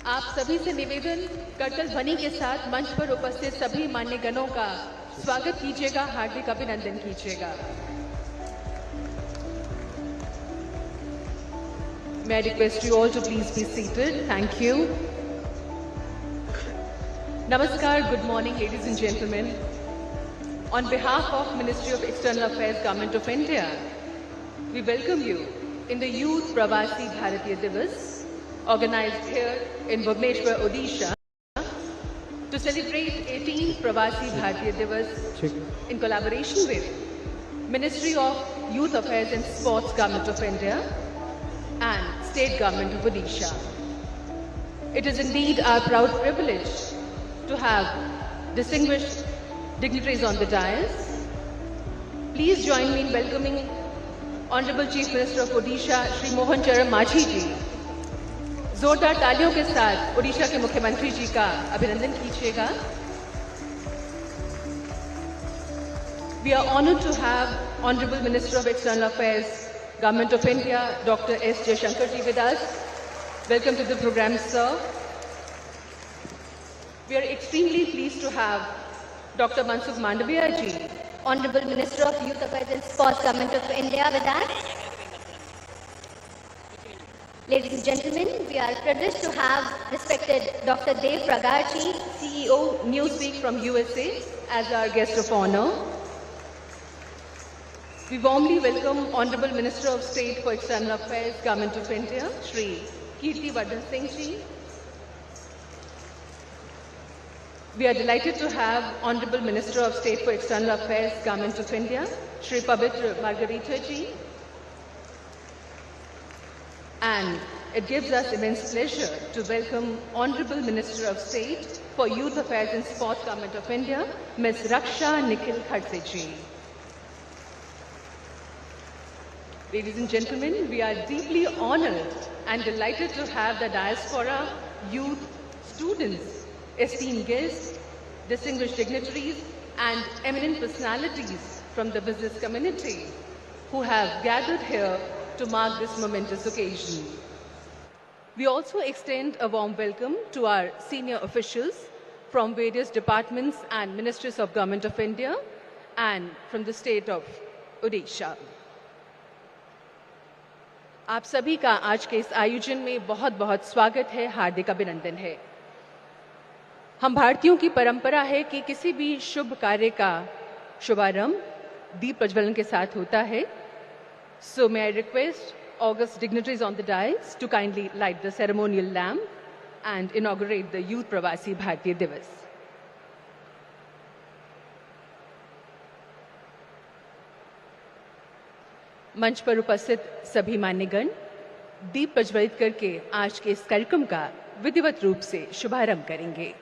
आप सभी से निवेदन करतल ध्वनि के साथ मंच पर उपस्थित सभी मान्यगणों का स्वागत कीजिएगा, हार्दिक अभिनंदन कीजिएगा। May I request you all to please be seated. Thank you. Namaskar, good morning ladies and gentlemen. On behalf of Ministry of External Affairs, Government of India, we welcome you in the Youth Pravasi Bharatiya Divas, organized here in Bhubaneswar, Odisha, to celebrate 18 Pravasi Bharatiya Divas in collaboration with Ministry of Youth Affairs and Sports, Government of India, and State Government of Odisha. It is indeed our proud privilege to have distinguished dignitaries on the dais. Please join me in welcoming Honorable Chief Minister of Odisha, Shri mohanmajhi ji. जोरदार तालियों के साथ ओडिशा के मुख्यमंत्री जी का अभिनंदन कीजिएगा। We are honored to have Honorable Minister of External Affairs, Government of India, Dr. S. Jaishankar ji with us. Welcome to the program, sir. We are extremely pleased to have Dr. Mansukh Mandaviya ji, Honorable Minister of Youth Affairs and Sports, Government of India with us. Ladies and gentlemen, we are privileged to have respected Dr. Dev Pragarji, CEO Newsweek from USA, as our guest of honor. We warmly welcome Honorable Minister of State for External Affairs, Government of India, Shri Kirti Vardhan Singh ji. We are delighted to have Honorable Minister of State for External Affairs, Government of India, Shri Pavitra Margarita ji. And it gives us immense pleasure to welcome Honorable Minister of State for Youth Affairs and Sports, Government of India, Ms. Raksha Nikhil Khadse ji. Ladies and gentlemen, we are deeply honored and delighted to have the diaspora, youth, students, esteemed guests, distinguished dignitaries, and eminent personalities from the business community who have gathered here to mark this momentous occasion. We also extend a warm welcome to our senior officials from various departments and ministries of Government of India and from the state of Odisha. आप सभी का आज के इस आयोजन में बहुत बहुत स्वागत है, हार्दिक अभिनंदन है। हम भारतीयों की परंपरा है कि किसी भी शुभ कार्य का शुभारंभ दीप प्रज्वलन के साथ होता है। So may I request august dignitaries on the dais to kindly light the ceremonial lamp and inaugurate the Youth Pravasi Bharatiya Divas. मंच पर उपस्थित सभी मान्यगण दीप प्रज्वलित करके आज के इस कार्यक्रम का विधिवत रूप से शुभारंभ करेंगे।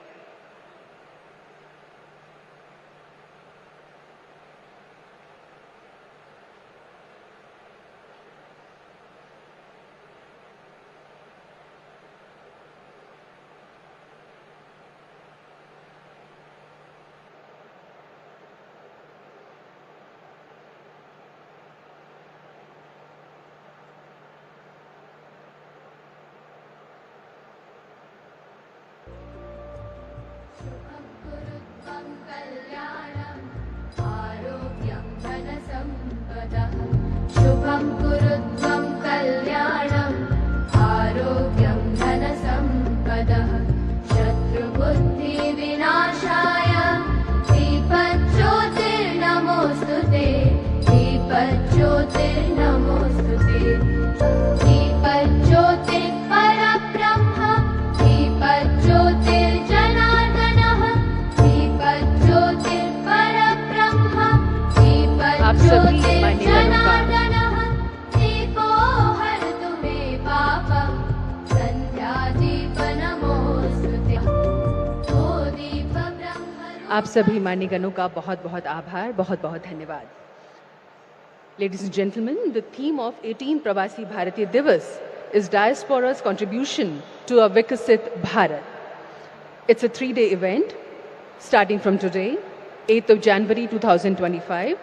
शुभं कुरुत्वं कल्याणम् आरोग्यं धनसम्पदः शत्रुबुद्धिविनाशाय दीपज्योतिर्नमोऽस्तुते दीपज्योतिर्नमोऽस्तुते दीपज्योतिर्परब्रह्म दीपज्योतिर्जनार्दनः दीपज्योतिर्परब्रह्म दीपज्योतिर्जनार्दनः आप सभी मान्यगणों का बहुत बहुत आभार, बहुत बहुत धन्यवाद। Ladies and gentlemen, the theme of 18 Pravasi Bharatiya Divas is Diaspora's contribution to a Vikasit Bharat. It's a 3-day event starting from today, 8th of January 2025,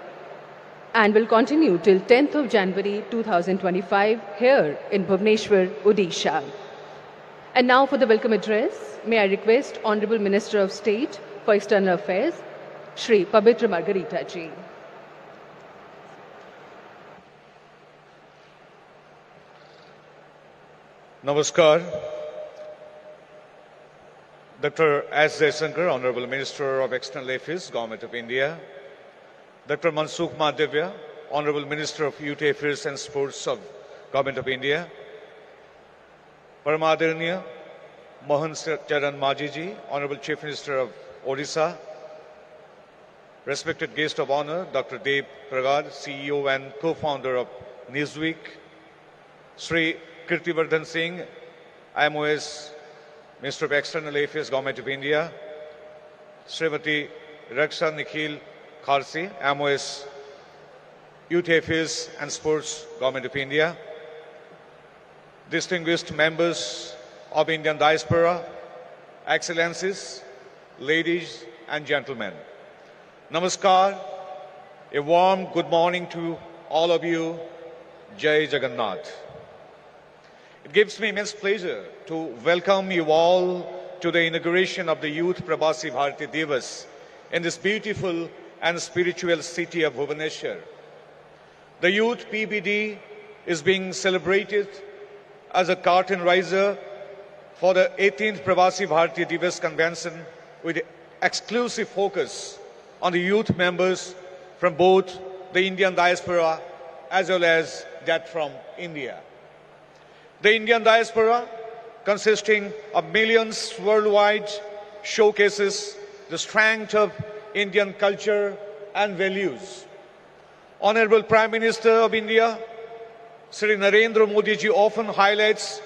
and will continue till 10th of January 2025 here in Bhubaneswar, Odisha. And now for the welcome address, may I request Honorable Minister of State for External Affairs, Shri Pavitra Margarita ji. Namaskar. Dr. S. Jaishankar, Honorable Minister of External Affairs, Government of India. Dr. Mansukh Madhavya, Honorable Minister of Youth Affairs and Sports of Government of India. Paramadharaniya mohanmajhi ji, Honorable Chief Minister of Odisha. Respected guest of honor, Dr. Dev Pragad, CEO and co-founder of Newsweek. Sri Kirtivardhan Singh, IMOS, Minister of External Affairs, Government of India. Srimati Raksha Nikhil Kharsi, IMOS, Youth Affairs and Sports, Government of India. Distinguished members of Indian diaspora, Excellencies, ladies and gentlemen. Namaskar, a warm good morning to all of you. Jai Jagannath. It gives me immense pleasure to welcome you all to the inauguration of the Youth Pravasi Bharatiya Divas in this beautiful and spiritual city of Bhubaneswar. The Youth PBD is being celebrated as a curtain raiser for the 18th Pravasi Bharatiya Divas Convention with exclusive focus on the youth members from both the Indian diaspora as well as that from India. The Indian diaspora, consisting of millions worldwide, showcases the strength of Indian culture and values. Honorable Prime Minister of India, Sri Narendramodi ji often highlights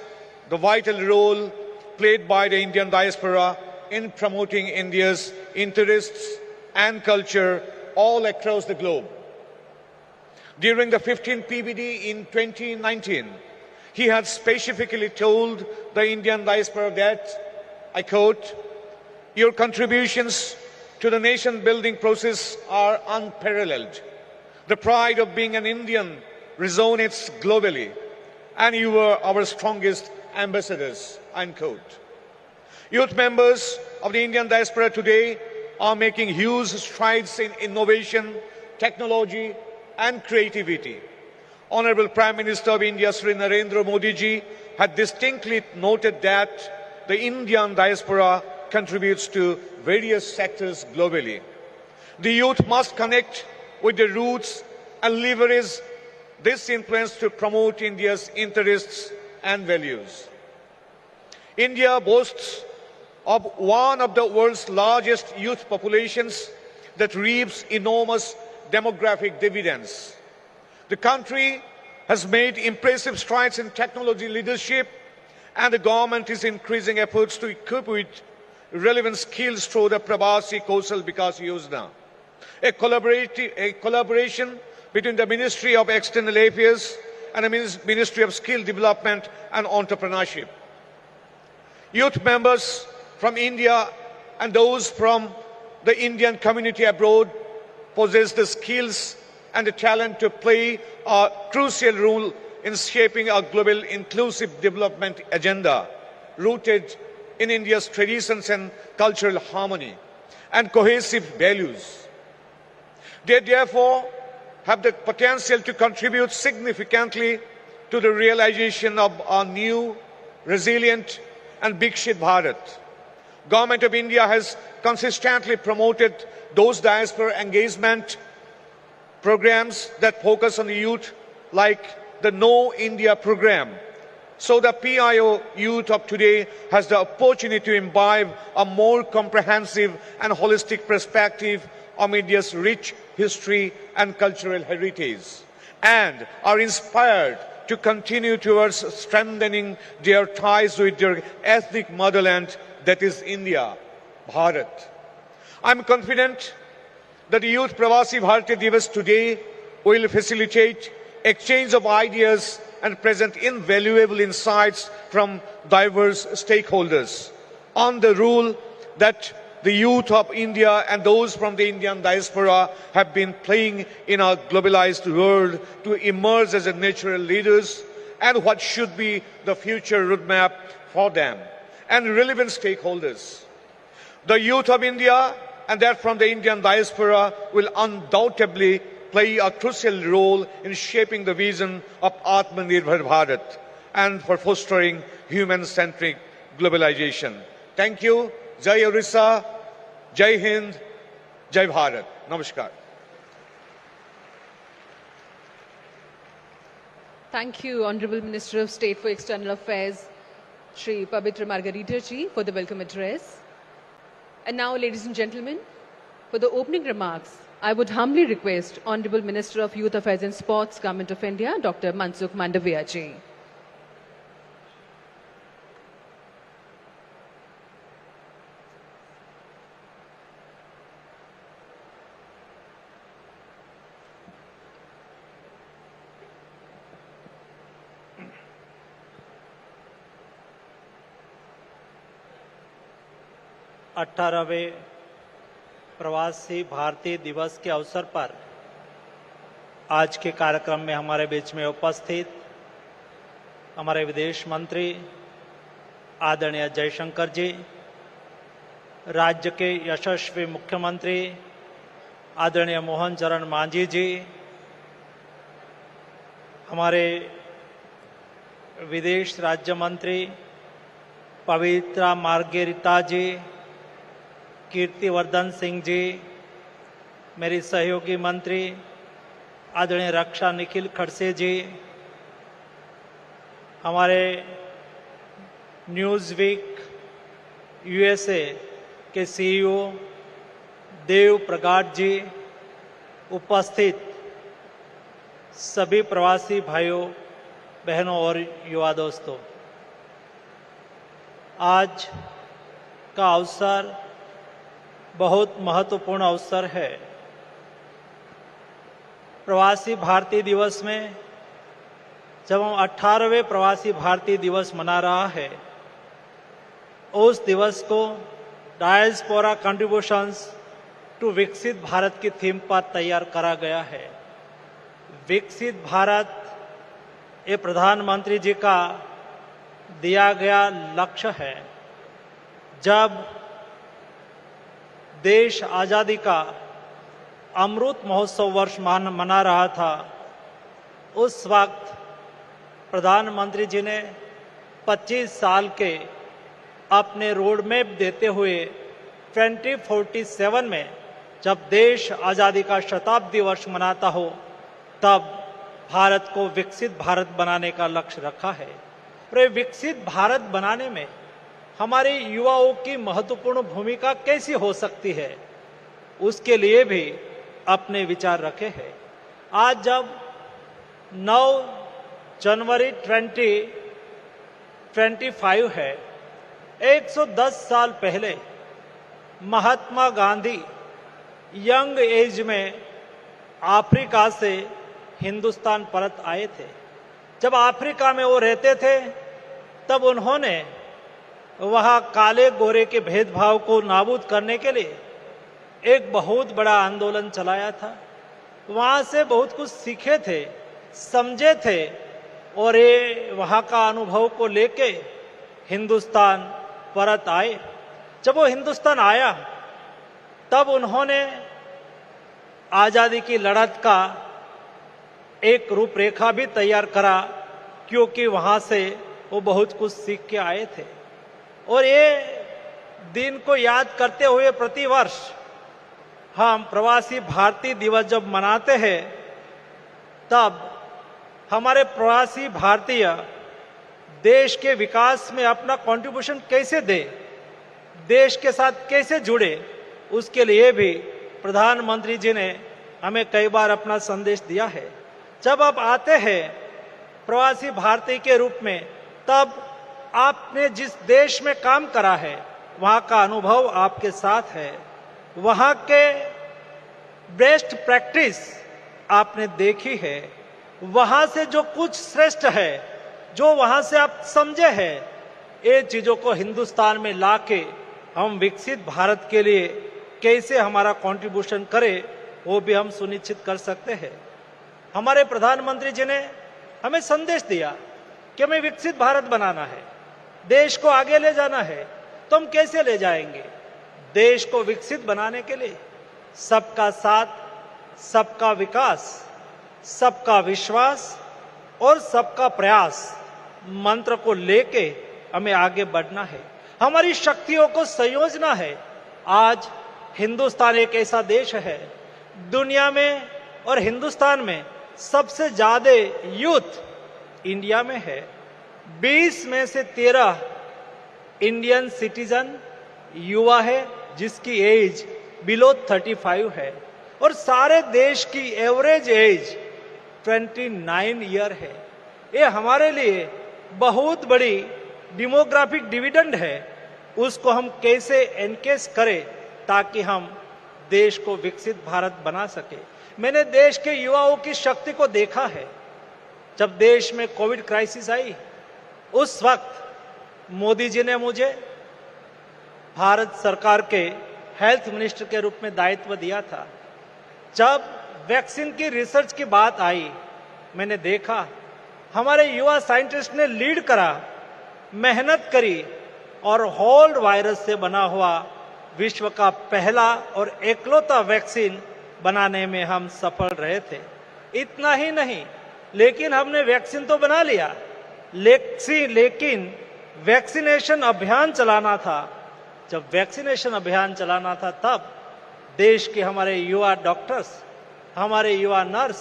the vital role played by the Indian diaspora in promoting India's interests and culture all across the globe. During the 15th PBD in 2019, he had specifically told the Indian diaspora that, I quote, "Your contributions to the nation-building process are unparalleled. The pride of being an Indian resonates globally, and you were our strongest ambassadors," unquote. Youth members of the Indian diaspora today are making huge strides in innovation, technology, and creativity. Honorable Prime Minister of India, Sri Narendra Modi ji, had distinctly noted that the Indian diaspora contributes to various sectors globally. The youth must connect with the roots and leverage this influence to promote India's interests and values. India boasts of one of the world's largest youth populations that reaps enormous demographic dividends. The country has made impressive strides in technology leadership, and the government is increasing efforts to equip with relevant skills through the Pravasi Kaushal Vikas Yojana, a collaboration between the Ministry of External Affairs and the Ministry of Skill Development and Entrepreneurship. Youth members from India and those from the Indian community abroad possess the skills and the talent to play a crucial role in shaping a global inclusive development agenda rooted in India's traditions and cultural harmony and cohesive values. They therefore have the potential to contribute significantly to the realization of a new, resilient and Vikshit Bharat. Government of India has consistently promoted those diaspora engagement programs that focus on the youth, like the Know India program. So the PIO youth of today has the opportunity to imbibe a more comprehensive and holistic perspective of India's rich history and cultural heritage, and are inspired to continue towards strengthening their ties with their ethnic motherland, that is India, Bharat. I am confident that the Youth Pravasi Bharatiya Divas today will facilitate exchange of ideas and present invaluable insights from diverse stakeholders on the role that the youth of India and those from the Indian diaspora have been playing in our globalized world to emerge as natural leaders, and what should be the future roadmap for them. and relevant stakeholders. The youth of India and that from the Indian diaspora will undoubtedly play a crucial role in shaping the vision of Atmanirbhar Bharat and for fostering human-centric globalization. Thank you. Jai Odisha, Jai Hind, Jai Bharat. Namaskar. Thank you, Honorable Minister of State for External Affairs, Shri Pavitra Margarita Ji, for the welcome address. And now, ladies and gentlemen, for the opening remarks, I would humbly request Honorable Minister of Youth Affairs and Sports, Government of India, Dr. Mansukh Mandaviya Ji. अठारहवें प्रवासी भारतीय दिवस के अवसर पर आज के कार्यक्रम में हमारे बीच में उपस्थित हमारे विदेश मंत्री आदरणीय जयशंकर जी, राज्य के यशस्वी मुख्यमंत्री आदरणीय मोहन चरण मांझी जी, हमारे विदेश राज्य मंत्री पवित्रा मार्गेरिटा जी, कीर्तिवर्धन सिंह जी, मेरी सहयोगी मंत्री आदरणीय रक्षा निखिल खड़से जी, हमारे न्यूज़ वीक यूएसए के सीईओ देव प्रगाट जी, उपस्थित सभी प्रवासी भाइयों बहनों और युवा दोस्तों, आज का अवसर बहुत महत्वपूर्ण अवसर है। प्रवासी भारतीय दिवस में जब हम 18वें प्रवासी भारतीय दिवस मना रहा है, उस दिवस को डायस्पोरा कंट्रीब्यूशंस टू विकसित भारत की थीम पर तैयार करा गया है। विकसित भारत ये प्रधानमंत्री जी का दिया गया लक्ष्य है। जब देश आज़ादी का अमृत महोत्सव वर्ष मना रहा था, उस वक्त प्रधानमंत्री जी ने 25 साल के अपने रोड मैप देते हुए 2047 में जब देश आज़ादी का शताब्दी वर्ष मनाता हो, तब भारत को विकसित भारत बनाने का लक्ष्य रखा है। और विकसित भारत बनाने में हमारे युवाओं की महत्वपूर्ण भूमिका कैसी हो सकती है, उसके लिए भी अपने विचार रखे हैं। आज जब 9 जनवरी 2025 है, 110 साल पहले महात्मा गांधी यंग एज में अफ्रीका से हिंदुस्तान परत आए थे। जब अफ्रीका में वो रहते थे, तब उन्होंने वहाँ काले गोरे के भेदभाव को नाबूद करने के लिए एक बहुत बड़ा आंदोलन चलाया था। वहाँ से बहुत कुछ सीखे थे, समझे थे, और ये वहाँ का अनुभव को लेके हिंदुस्तान परत आए। जब वो हिंदुस्तान आया, तब उन्होंने आज़ादी की लड़त का एक रूपरेखा भी तैयार करा, क्योंकि वहाँ से वो बहुत कुछ सीख के आए थे। और ये दिन को याद करते हुए प्रतिवर्ष हम प्रवासी भारतीय दिवस जब मनाते हैं, तब हमारे प्रवासी भारतीय देश के विकास में अपना कंट्रीब्यूशन कैसे दे, देश के साथ कैसे जुड़े, उसके लिए भी प्रधानमंत्री जी ने हमें कई बार अपना संदेश दिया है। जब आप आते हैं प्रवासी भारतीय के रूप में, तब आपने जिस देश में काम करा है, वहाँ का अनुभव आपके साथ है, वहाँ के बेस्ट प्रैक्टिस आपने देखी है, वहाँ से जो कुछ श्रेष्ठ है, जो वहाँ से आप समझे हैं, ये चीज़ों को हिंदुस्तान में लाके हम विकसित भारत के लिए कैसे हमारा कंट्रीब्यूशन करें, वो भी हम सुनिश्चित कर सकते हैं। हमारे प्रधानमंत्री जी ने हमें संदेश दिया कि हमें विकसित भारत बनाना है। देश को आगे ले जाना है तो हम कैसे ले जाएंगे? देश को विकसित बनाने के लिए सबका साथ, सबका विकास, सबका विश्वास और सबका प्रयास मंत्र को लेके हमें आगे बढ़ना है। हमारी शक्तियों को संयोजना है। आज हिंदुस्तान एक ऐसा देश है दुनिया में और हिंदुस्तान में सबसे ज्यादा यूथ इंडिया में है। 20 में से 13 इंडियन सिटीजन युवा है जिसकी एज बिलो 35 है और सारे देश की एवरेज एज 29 ईयर है। ये हमारे लिए बहुत बड़ी डेमोग्राफिक डिविडेंड है। उसको हम कैसे एनकेज करें ताकि हम देश को विकसित भारत बना सके। मैंने देश के युवाओं की शक्ति को देखा है। जब देश में कोविड क्राइसिस आई उस वक्त मोदी जी ने मुझे भारत सरकार के हेल्थ मिनिस्टर के रूप में दायित्व दिया था। जब वैक्सीन की रिसर्च की बात आई मैंने देखा हमारे युवा साइंटिस्ट ने लीड करा, मेहनत करी और होल्ड वायरस से बना हुआ विश्व का पहला और एकलौता वैक्सीन बनाने में हम सफल रहे थे। इतना ही नहीं, लेकिन हमने वैक्सीन तो बना लिया, लेकिन वैक्सीनेशन अभियान चलाना था। जब वैक्सीनेशन अभियान चलाना था तब देश के हमारे युवा डॉक्टर्स, हमारे युवा नर्स,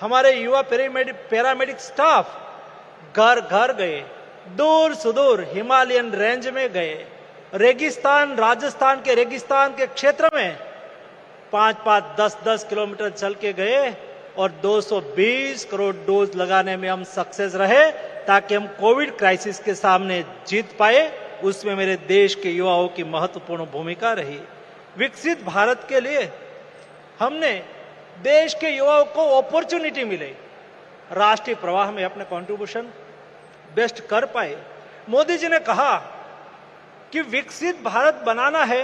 हमारे युवा पैरामेडिक स्टाफ घर घर गए, दूर सुदूर हिमालयन रेंज में गए, रेगिस्तान, राजस्थान के रेगिस्तान के क्षेत्र में 5-5, 10-10 किलोमीटर चल के गए और 220 करोड़ डोज लगाने में हम सक्सेस रहे ताकि हम कोविड क्राइसिस के सामने जीत पाए। उसमें मेरे देश के युवाओं की महत्वपूर्ण भूमिका रही। विकसित भारत के लिए हमने देश के युवाओं को अपॉर्चुनिटी मिले, राष्ट्रीय प्रवाह में अपने कंट्रीब्यूशन बेस्ट कर पाए। मोदी जी ने कहा कि विकसित भारत बनाना है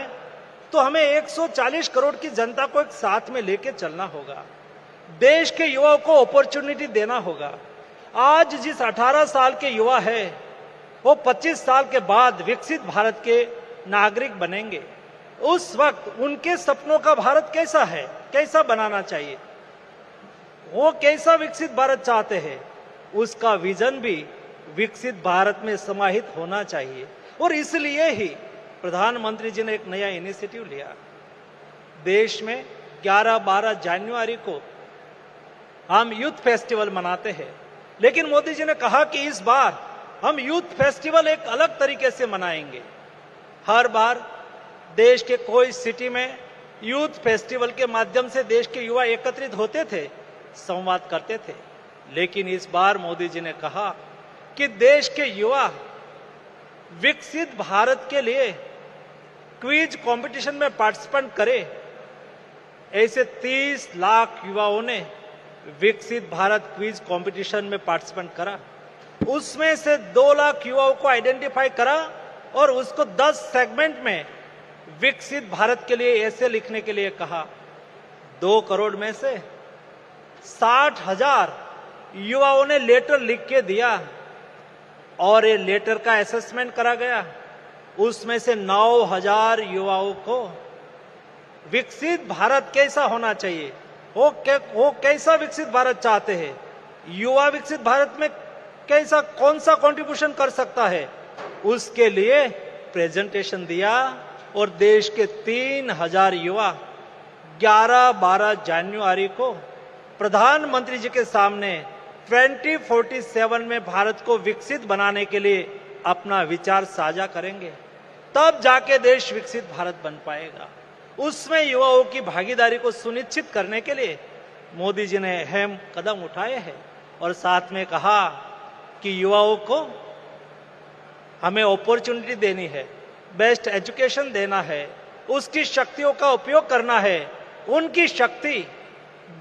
तो हमें 140 करोड़ की जनता को एक साथ में लेके चलना होगा। देश के युवाओं को अपॉर्चुनिटी देना होगा। आज जिस 18 साल के युवा है वो 25 साल के बाद विकसित भारत के नागरिक बनेंगे। उस वक्त उनके सपनों का भारत कैसा है, कैसा बनाना चाहिए, वो कैसा विकसित भारत चाहते हैं, उसका विजन भी विकसित भारत में समाहित होना चाहिए। और इसलिए ही प्रधानमंत्री जी ने एक नया इनिशिएटिव लिया। देश में 11-12 जनवरी को हम यूथ फेस्टिवल मनाते हैं, लेकिन मोदी जी ने कहा कि इस बार हम यूथ फेस्टिवल एक अलग तरीके से मनाएंगे। हर बार देश के कोई सिटी में यूथ फेस्टिवल के माध्यम से देश के युवा एकत्रित होते थे, संवाद करते थे, लेकिन इस बार मोदी जी ने कहा कि देश के युवा विकसित भारत के लिए क्विज कंपटीशन में पार्टिसिपेट करें। ऐसे 30 लाख युवाओं ने विकसित भारत क्विज कंपटीशन में पार्टिसिपेट करा। उसमें से 2 लाख युवाओं को आइडेंटिफाई करा और उसको 10 सेगमेंट में विकसित भारत के लिए ऐसे लिखने के लिए कहा। 2 करोड़ में से 60,000 युवाओं ने लेटर लिख के दिया और ये लेटर का असेसमेंट करा गया। उसमें से 9,000 युवाओं को विकसित भारत कैसा होना चाहिए, वो कैसा विकसित भारत चाहते हैं, युवा विकसित भारत में कैसा कौन सा कंट्रीब्यूशन कर सकता है, उसके लिए प्रेजेंटेशन दिया और देश के 3,000 युवा 11-12 जनवरी को प्रधानमंत्री जी के सामने 2047 में भारत को विकसित बनाने के लिए अपना विचार साझा करेंगे। तब जाके देश विकसित भारत बन पाएगा। उसमें युवाओं की भागीदारी को सुनिश्चित करने के लिए मोदी जी ने अहम कदम उठाए हैं और साथ में कहा कि युवाओं को हमें अपॉर्चुनिटी देनी है, बेस्ट एजुकेशन देना है, उसकी शक्तियों का उपयोग करना है। उनकी शक्ति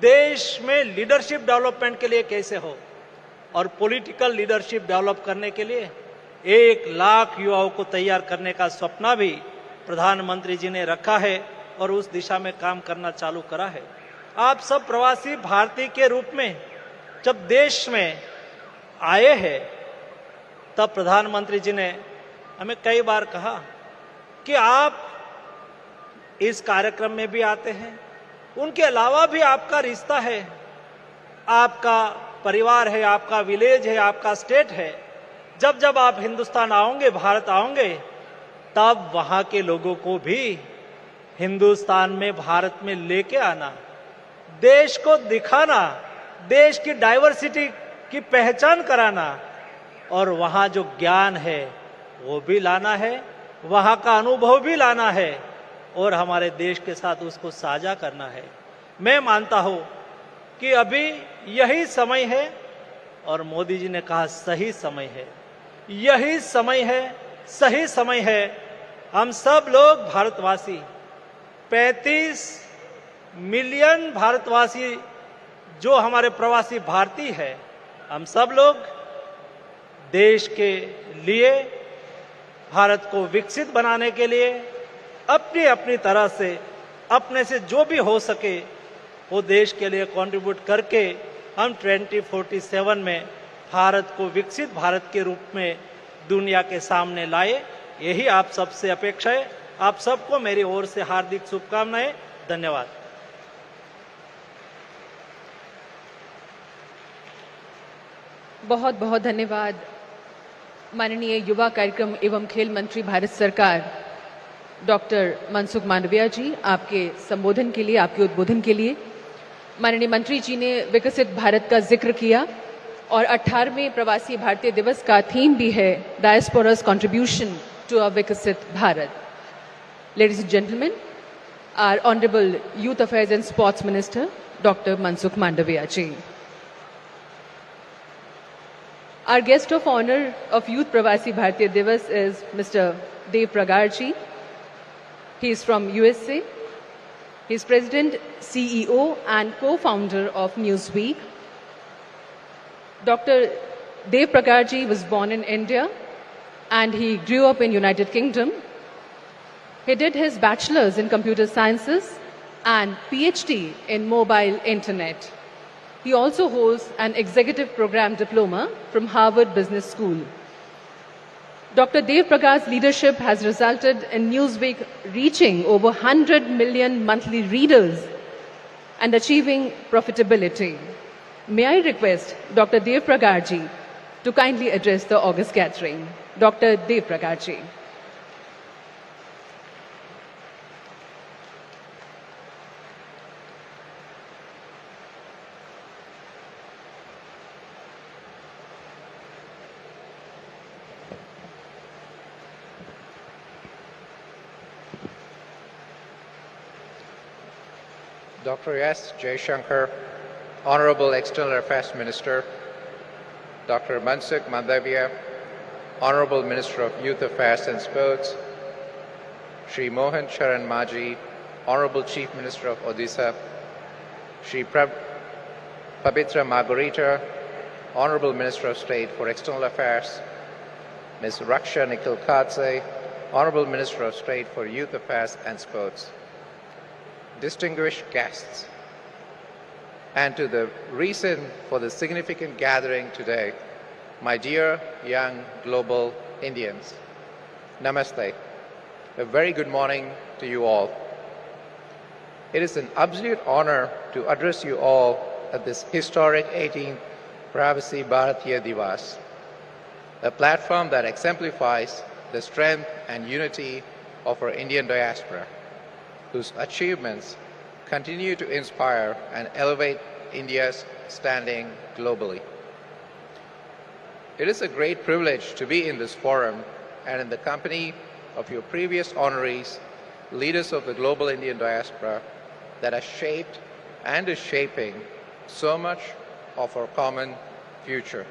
देश में लीडरशिप डेवलपमेंट के लिए कैसे हो और पॉलिटिकल लीडरशिप डेवलप करने के लिए 1 लाख युवाओं को तैयार करने का सपना भी प्रधानमंत्री जी ने रखा है और उस दिशा में काम करना चालू करा है। आप सब प्रवासी भारतीय के रूप में जब देश में आए हैं तब प्रधानमंत्री जी ने हमें कई बार कहा कि आप इस कार्यक्रम में भी आते हैं, उनके अलावा भी आपका रिश्ता है, आपका परिवार है, आपका विलेज है, आपका स्टेट है। जब जब आप हिंदुस्तान आओगे, भारत आओगे, तब वहां के लोगों को भी हिंदुस्तान में, भारत में लेके आना, देश को दिखाना, देश की डाइवर्सिटी की पहचान कराना, और वहां जो ज्ञान है वो भी लाना है, वहां का अनुभव भी लाना है, और हमारे देश के साथ उसको साझा करना है। मैं मानता हूं कि अभी यही समय है, और मोदी जी ने कहा सही समय है, यही समय है, सही समय है। हम सब लोग भारतवासी, 35 मिलियन भारतवासी जो हमारे प्रवासी भारतीय है, हम सब लोग देश के लिए, भारत को विकसित बनाने के लिए अपनी अपनी तरह से, अपने से जो भी हो सके वो देश के लिए कंट्रीब्यूट करके हम 2047 में भारत को विकसित भारत के रूप में दुनिया के सामने लाए। यही आप सबसे अपेक्षा है। आप सबको मेरी ओर से हार्दिक शुभकामनाएं। धन्यवाद। बहुत बहुत धन्यवाद माननीय युवा कार्यक्रम एवं खेल मंत्री भारत सरकार डॉक्टर मनसुख मांडविया जी, आपके संबोधन के लिए, आपके उद्बोधन के लिए। माननीय मंत्री जी ने विकसित भारत का जिक्र किया और 18वें प्रवासी भारतीय दिवस का थीम भी है डायस्पोरा's contribution to a विकसित Bharat. Ladies and gentlemen, our Honorable Youth Affairs and Sports Minister, Dr. Mansukh Mandaviya ji. Our guest of honor of Youth Pravasi Bharatiya Divas is Mr. Dev Pragar ji. He is from USA. He is President, CEO and co-founder of Newsweek. Dr. Dev Pragar ji was born in India and he grew up in United Kingdom. He did his bachelor's in computer sciences and PhD in mobile internet. He also holds an executive program diploma from Harvard Business School. Dr. Dev Pragar's leadership has resulted in Newsweek reaching over 100 million monthly readers and achieving profitability. May I request Dr. Dev Pragar ji to kindly address the August gathering. Dr. Dev Pragar ji. Dr. S. Jaishankar, Honorable External Affairs Minister, Dr. Mansukh Mandaviya, Honorable Minister of Youth Affairs and Sports, Shri mohanmajhi, Honorable Chief Minister of Odisha, Shri Pabitra Margarita, Honorable Minister of State for External Affairs, Ms. Raksha Nikhil-Kadse, Honorable Minister of State for Youth Affairs and Sports, distinguished guests, and to the reason for the significant gathering today, my dear young global Indians, Namaste. A very good morning to you all. It is an absolute honor to address you all at this historic 18th Pravasi Bharatiya Divas, a platform that exemplifies the strength and unity of our Indian diaspora, whose achievements continue to inspire and elevate India's standing globally. It is a great privilege to be in this forum and in the company of your previous honorees, leaders of the global Indian diaspora that has shaped and is shaping so much of our common future.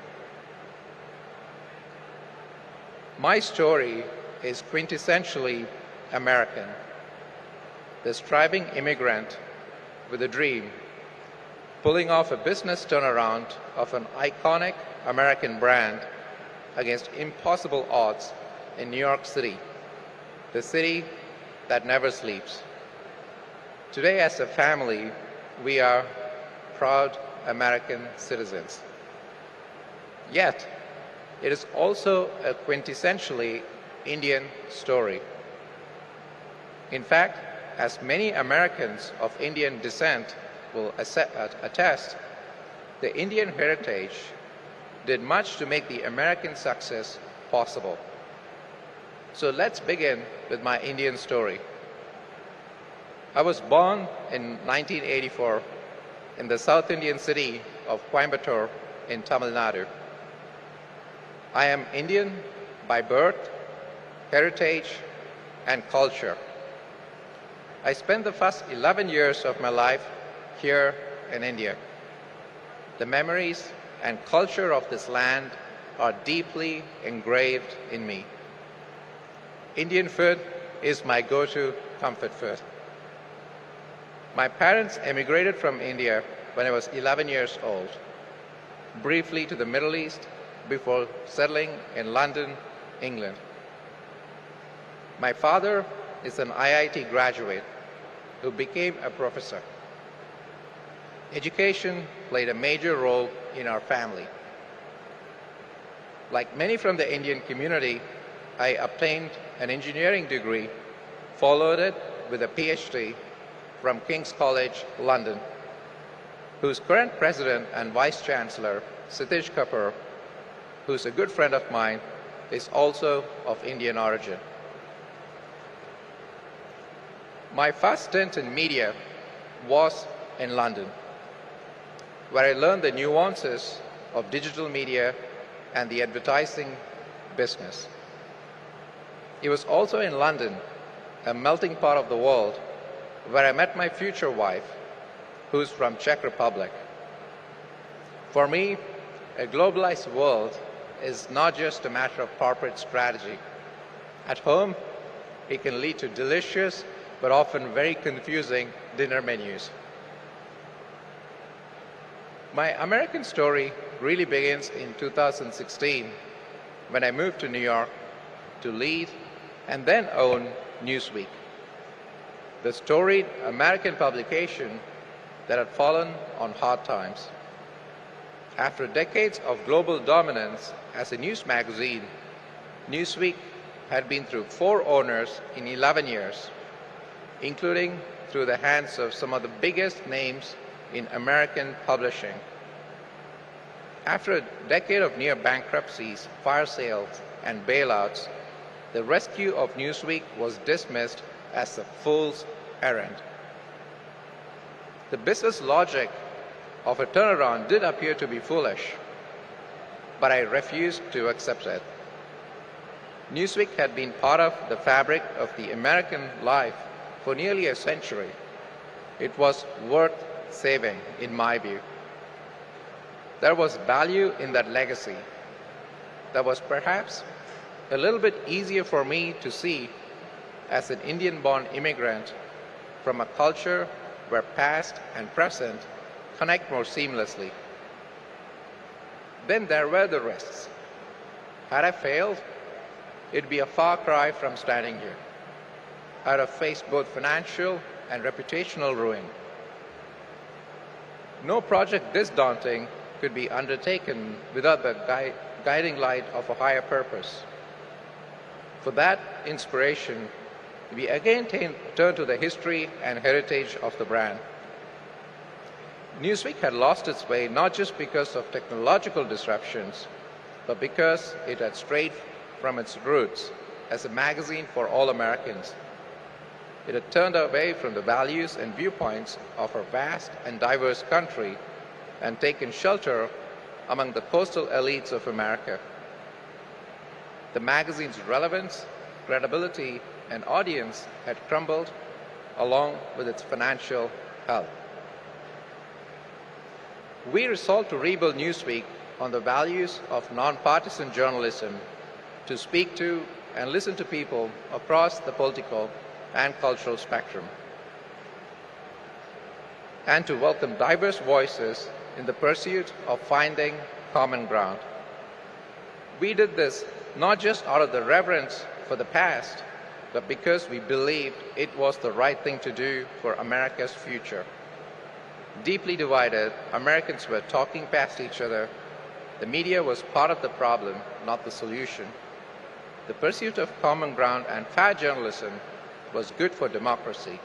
My story is quintessentially American. The striving immigrant with a dream, pulling off a business turnaround of an iconic American brand against impossible odds in New York City, the city that never sleeps. Today, as a family, we are proud American citizens. Yet, it is also a quintessentially Indian story. In fact, as many Americans of Indian descent will attest, the Indian heritage did much to make the American success possible. So let's begin with my Indian story. I was born in 1984 in the South Indian city of Coimbatore in Tamil Nadu. I am Indian by birth, heritage, and culture. I spent the first 11 years of my life here in India. The memories and culture of this land are deeply engraved in me. Indian food is my go-to comfort food. My parents emigrated from India when I was 11 years old, briefly to the Middle East before settling in London, England. My father is an IIT graduate who became a professor. Education played a major role in our family. Like many from the Indian community, I obtained an engineering degree, followed it with a PhD from King's College, London, whose current president and vice chancellor, Satish Kapoor, who's a good friend of mine, is also of Indian origin. My first stint in media was in London, where I learned the nuances of digital media and the advertising business. It was also in London, a melting pot of the world, where I met my future wife, who's from Czech Republic. For me, a globalized world is not just a matter of corporate strategy. At home, it can lead to delicious but often very confusing dinner menus. My American story really begins in 2016 when I moved to New York to lead and then own Newsweek, the storied American publication that had fallen on hard times. After decades of global dominance as a news magazine, Newsweek had been through 4 owners in 11 years, including through the hands of some of the biggest names in American publishing. After a decade of near bankruptcies, fire sales, and bailouts, the rescue of Newsweek was dismissed as a fool's errand. The business logic of a turnaround did appear to be foolish, but I refused to accept it. Newsweek had been part of the fabric of the American life for nearly a century. It was worth saving, in my view. There was value in that legacy that was perhaps a little bit easier for me to see as an Indian-born immigrant from a culture where past and present connect more seamlessly. Then there were the risks. Had I failed, it'd be a far cry from standing here. I'd have faced both financial and reputational ruin. No project this daunting could be undertaken without the guiding light of a higher purpose. For that inspiration, we again turn to the history and heritage of the brand. Newsweek had lost its way not just because of technological disruptions, but because it had strayed from its roots as a magazine for all Americans. It had turned away from the values and viewpoints of our vast and diverse country and taken shelter among the coastal elites of America. The magazine's relevance, credibility, and audience had crumbled along with its financial health. We resolved to rebuild Newsweek on the values of nonpartisan journalism, to speak to and listen to people across the political and cultural spectrum, and to welcome diverse voices in the pursuit of finding common ground. We did this not just out of the reverence for the past, but because we believed it was the right thing to do for America's future. Deeply divided, Americans were talking past each other. The media was part of the problem, not the solution. the pursuit of common ground and fair journalism was good for democracy,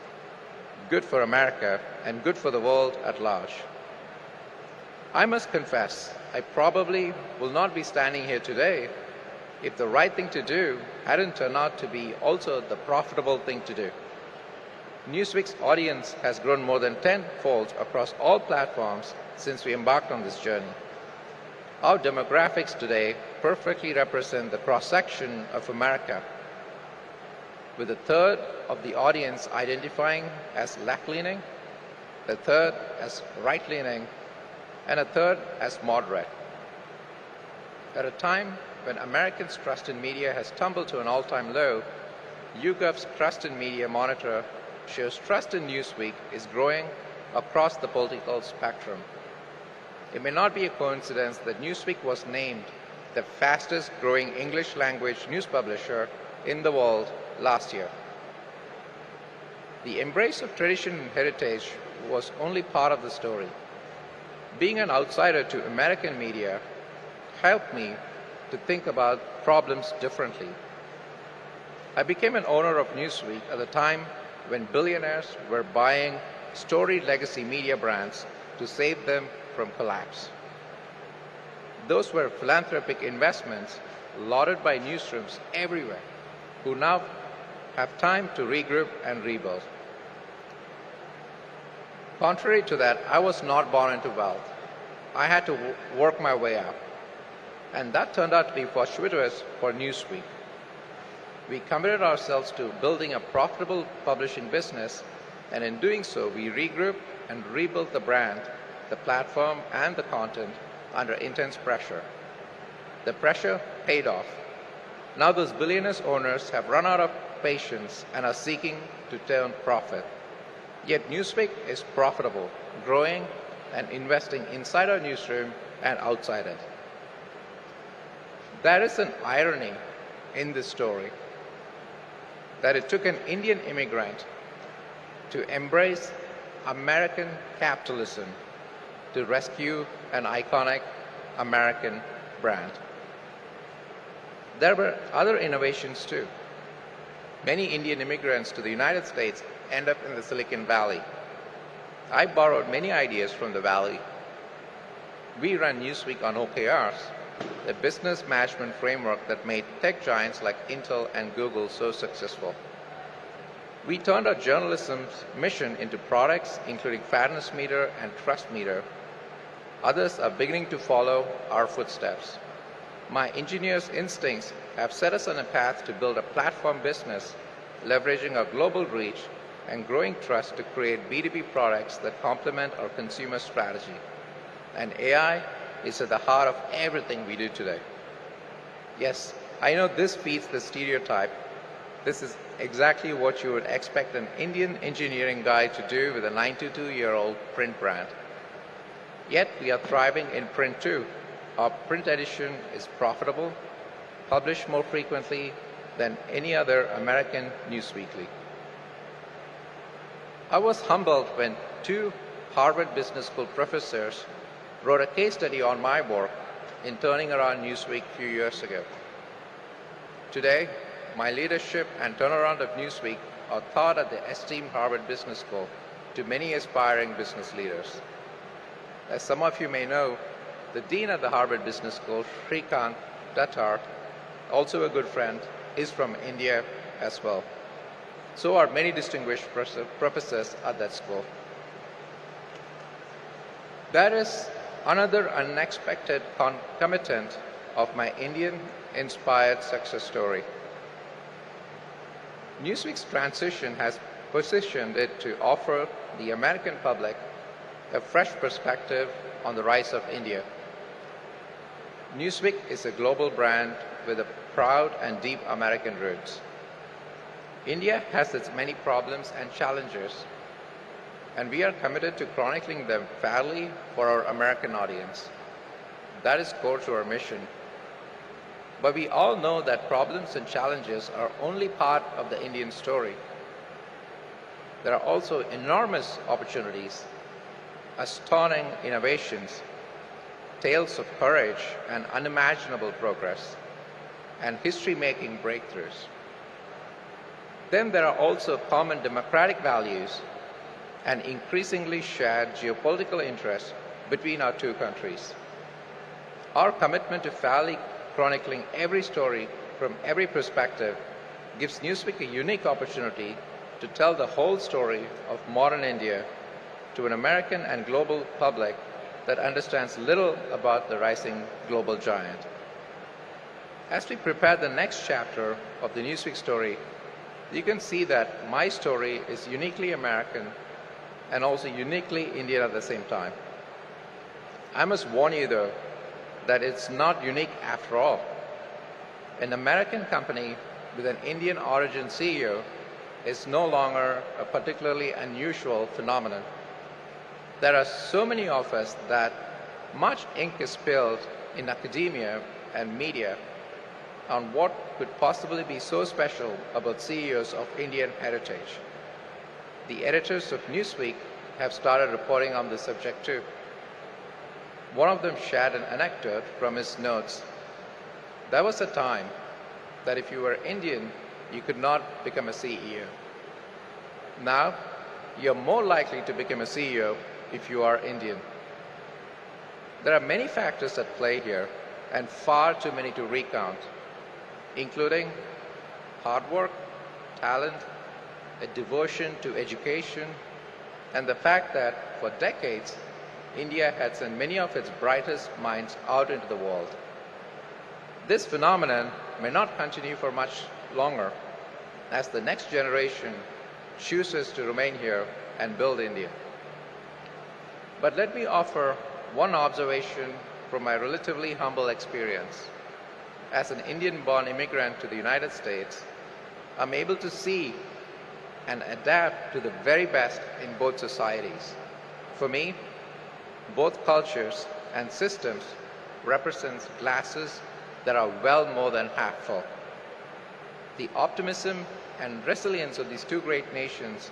good for America, and good for the world at large. I must confess, I probably will not be standing here today if the right thing to do hadn't turned out to be also the profitable thing to do. Newsweek's audience has grown more than tenfold across all platforms since we embarked on this journey. Our demographics today perfectly represent the cross-section of America, with a third of the audience identifying as left-leaning, a third as right-leaning, and a third as moderate. At a time when Americans' trust in media has tumbled to an all-time low, YouGov's Trust in Media Monitor shows trust in Newsweek is growing across the political spectrum. It may not be a coincidence that Newsweek was named the fastest growing English language news publisher in the world last year. The embrace of tradition and heritage was only part of the story. Being an outsider to American media helped me to think about problems differently. I became an owner of Newsweek at the time when billionaires were buying storied legacy media brands to save them from collapse. Those were philanthropic investments lauded by newsrooms everywhere, who now have time to regroup and rebuild. Contrary to that, I was not born into wealth. I had to work my way up. And that turned out to be fortuitous for Newsweek. We committed ourselves to building a profitable publishing business, and in doing so, we regrouped and rebuilt the brand, the platform, and the content under intense pressure. The pressure paid off. Now those billionaires owners have run out of patience and are seeking to turn profit. Yet Newsweek is profitable, growing, and investing inside our newsroom and outside it. There is an irony in this story that it took an Indian immigrant to embrace American capitalism to rescue an iconic American brand. There were other innovations too. Many Indian immigrants to the United States end up in the Silicon Valley. I borrowed many ideas from the Valley. We run Newsweek on OKRs, the business management framework that made tech giants like Intel and Google so successful. We turned our journalism's mission into products, including Fairness Meter and Trust Meter. Others are beginning to follow our footsteps. My engineers' instincts have set us on a path to build a platform business, leveraging our global reach and growing trust to create B2B products that complement our consumer strategy. And AI is at the heart of everything we do today. Yes, I know this feeds the stereotype. This is exactly what you would expect an Indian engineering guy to do with a 92-year-old print brand. Yet we are thriving in print too. Our print edition is profitable, published more frequently than any other American newsweekly. I was humbled when two Harvard Business School professors wrote a case study on my work in turning around Newsweek a few years ago. Today, my leadership and turnaround of Newsweek are taught at the esteemed Harvard Business School to many aspiring business leaders. As some of you may know, the dean at the Harvard Business School, Shrikant Dattar, also a good friend, is from India as well. So are many distinguished professors at that school. There is another unexpected concomitant of my Indian-inspired success story. Newsweek's transition has positioned it to offer the American public a fresh perspective on the rise of India. Newsweek is a global brand with a proud and deep American roots. India has its many problems and challenges, and we are committed to chronicling them fairly for our American audience. That is core to our mission. But we all know that problems and challenges are only part of the Indian story. There are also enormous opportunities, astonishing innovations, tales of courage, and unimaginable progress. and history-making breakthroughs. Then there are also common democratic values and increasingly shared geopolitical interests between our two countries. Our commitment to fairly chronicling every story from every perspective gives Newsweek a unique opportunity to tell the whole story of modern India to an American and global public that understands little about the rising global giant. As we prepare the next chapter of the Newsweek story, you can see that my story is uniquely American and also uniquely Indian at the same time. I must warn you though, that it's not unique after all. An American company with an Indian origin CEO is no longer a particularly unusual phenomenon. There are so many of us that much ink is spilled in academia and media on what could possibly be so special about CEOs of Indian heritage. The editors of Newsweek have started reporting on this subject too. One of them shared an anecdote from his notes. There was a time that if you were Indian, you could not become a CEO. Now, you're more likely to become a CEO if you are Indian. There are many factors at play here and far too many to recount, including hard work, talent, a devotion to education, and the fact that for decades, India had sent many of its brightest minds out into the world. This phenomenon may not continue for much longer as the next generation chooses to remain here and build India. But let me offer one observation from my relatively humble experience. As an Indian-born immigrant to the United States, I'm able to see and adapt to the very best in both societies. For me, both cultures and systems represent glasses that are well more than half full. The optimism and resilience of these two great nations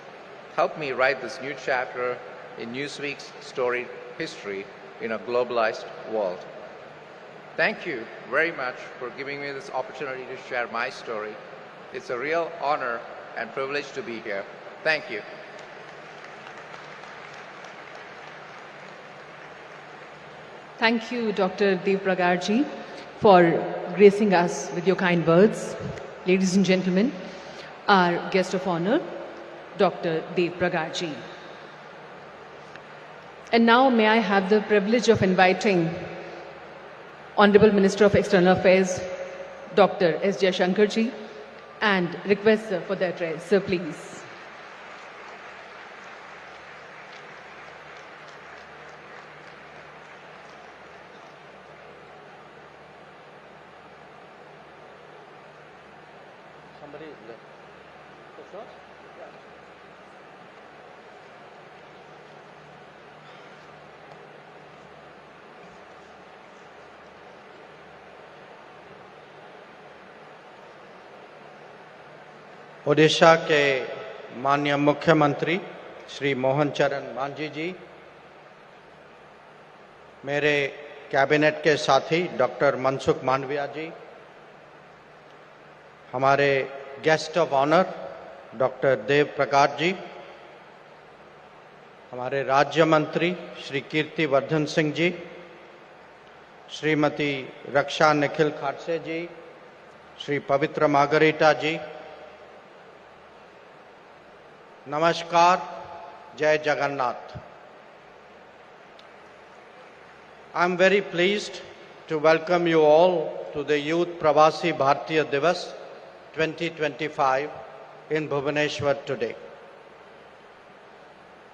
helped me write this new chapter in Newsweek's storied history in a globalized world. Thank you very much for giving me this opportunity to share my story. It's a real honor and privilege to be here. Thank you. Thank you, Dr. Dev Pragarji, for gracing us with your kind words. Ladies and gentlemen, our guest of honor, Dr. Dev Pragarji. And now may I have the privilege of inviting Honorable Minister of External Affairs, Dr. S. Jaishankarji, and request sir for the address. Sir, please. Somebody is left. The first? Yeah. Odisha के माननीय मुख्यमंत्री श्री मोहन चरण मांझी जी, मेरे cabinet के साथी doctor Mansukh Mandaviya जी, हमारे guest of honour doctor Dev Prakash ji, हमारे राज्य मंत्री श्री कीर्ति वर्धन सिंह जी, श्रीमती रक्षा निखिल खाडसे जी, श्री पवित्र मार्गरीटा जी, नमस्कार, जय Jagannath. I am very pleased to welcome you all to the Youth Pravasi Bharatiya Divas 2025 in Bhubaneswar today.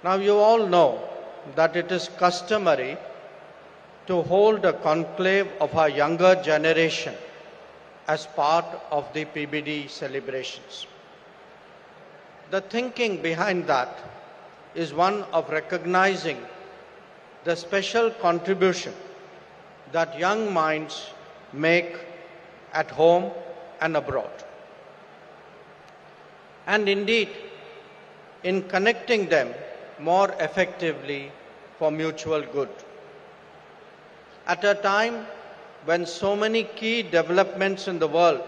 Now you all know that it is customary to hold a conclave of our younger generation as part of the PBD celebrations. The thinking behind that is one of recognizing the special contribution that young minds make at home and abroad. And indeed, in connecting them more effectively for mutual good. At a time when so many key developments in the world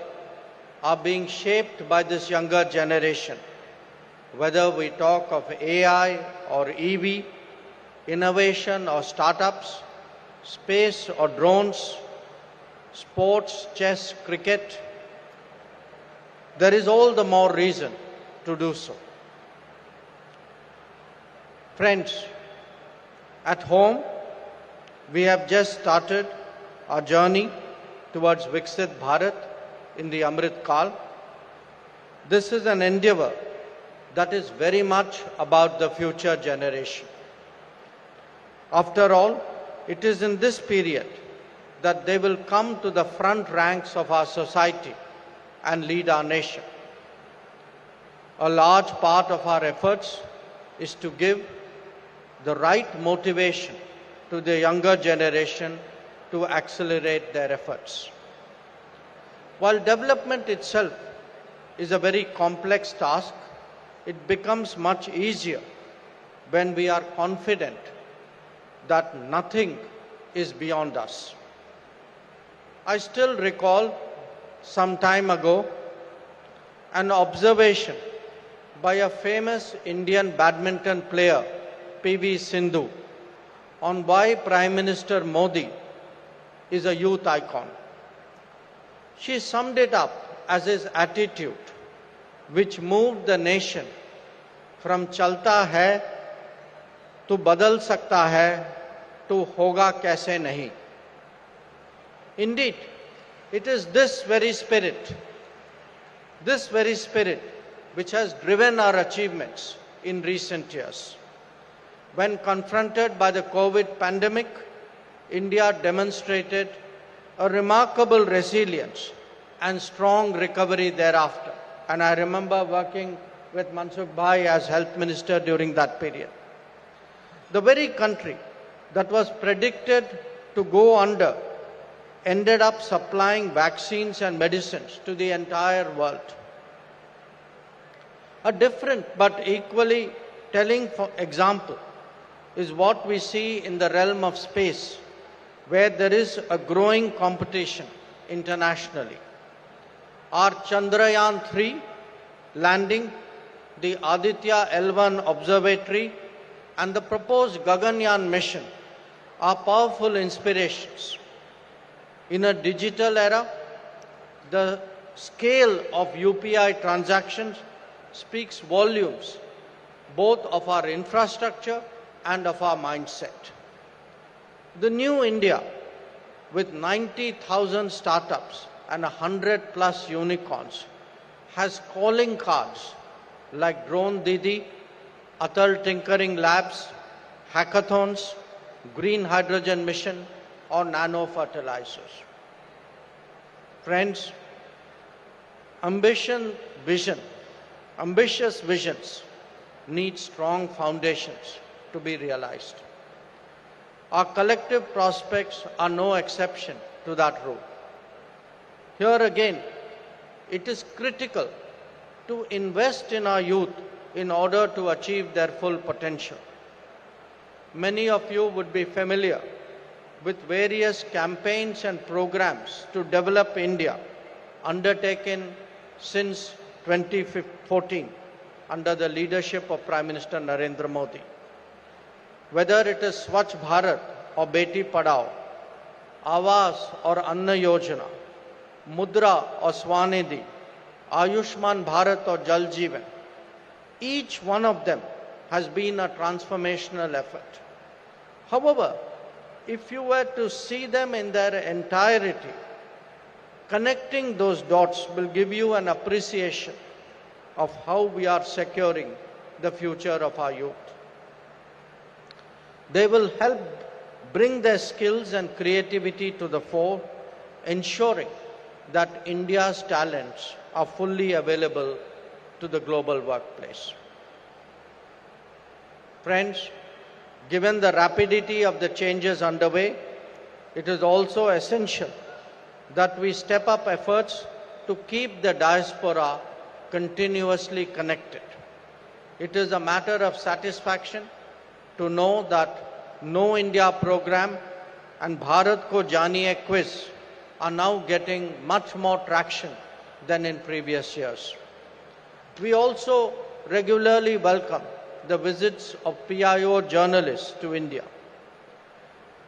are being shaped by this younger generation, whether we talk of AI or EV, innovation or startups, space or drones, sports, chess, cricket, there is all the more reason to do so. Friends, at home, we have just started our journey towards Viksit Bharat in the Amrit Kal. This is an endeavor that is very much about the future generation. After all, it is in this period that they will come to the front ranks of our society and lead our nation. A large part of our efforts is to give the right motivation to the younger generation to accelerate their efforts. While development itself is a very complex task, it becomes much easier when we are confident that nothing is beyond us. I still recall some time ago an observation by a famous Indian badminton player, PV Sindhu, on why Prime Minister Modi is a youth icon. She summed it up as his attitude, which moved the nation from chalta hai to badal sakta hai to hoga kaise nahi. Indeed, it is this very spirit which has driven our achievements in recent years. When confronted by the COVID pandemic, India demonstrated a remarkable resilience and strong recovery thereafter. And I remember working with Mansukh Bhai as Health Minister during that period. The very country that was predicted to go under ended up supplying vaccines and medicines to the entire world. A different but equally telling example is what we see in the realm of space, where there is a growing competition internationally. Our Chandrayaan-3 landing, the Aditya L1 observatory, and the proposed Gaganyaan mission are powerful inspirations. In a digital era, the scale of UPI transactions speaks volumes both of our infrastructure and of our mindset. The new India, with 90,000 startups and 100+ unicorns, has calling cards like Drone Didi, Atal Tinkering Labs, hackathons, green hydrogen mission, or nano fertilizers. Friends, ambitious visions need strong foundations to be realized. Our collective prospects are no exception to that rule. Here again, it is critical to invest in our youth in order to achieve their full potential. Many of you would be familiar with various campaigns and programs to develop India undertaken since 2014 under the leadership of Prime Minister Narendramodi. Whether it is Swachh Bharat or Beti Padhao, Awas or Anna Yojana, Mudra or Swanidhi, Ayushman Bharat or Jal Jeevan, each one of them has been a transformational effort. However, if you were to see them in their entirety, connecting those dots will give you an appreciation of how we are securing the future of our youth. They will help bring their skills and creativity to the fore, ensuring that India's talents are fully available to the global workplace. Friends, given the rapidity of the changes underway, it is also essential that we step up efforts to keep the diaspora continuously connected. It is a matter of satisfaction to know that Know India program and Bharat Ko Janiye quiz are now getting much more traction than in previous years. We also regularly welcome the visits of PIO journalists to India.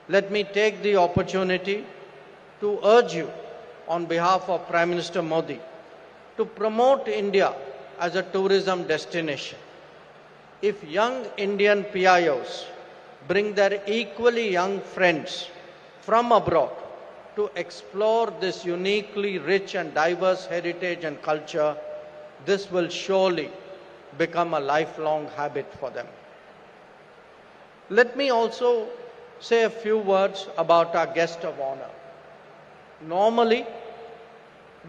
Let me take the opportunity to urge you on behalf of Prime Minister Modi to promote India as a tourism destination. If young Indian PIOs bring their equally young friends from abroad to explore this uniquely rich and diverse heritage and culture, this will surely become a lifelong habit for them. Let me also say a few words about our guest of honor. Normally,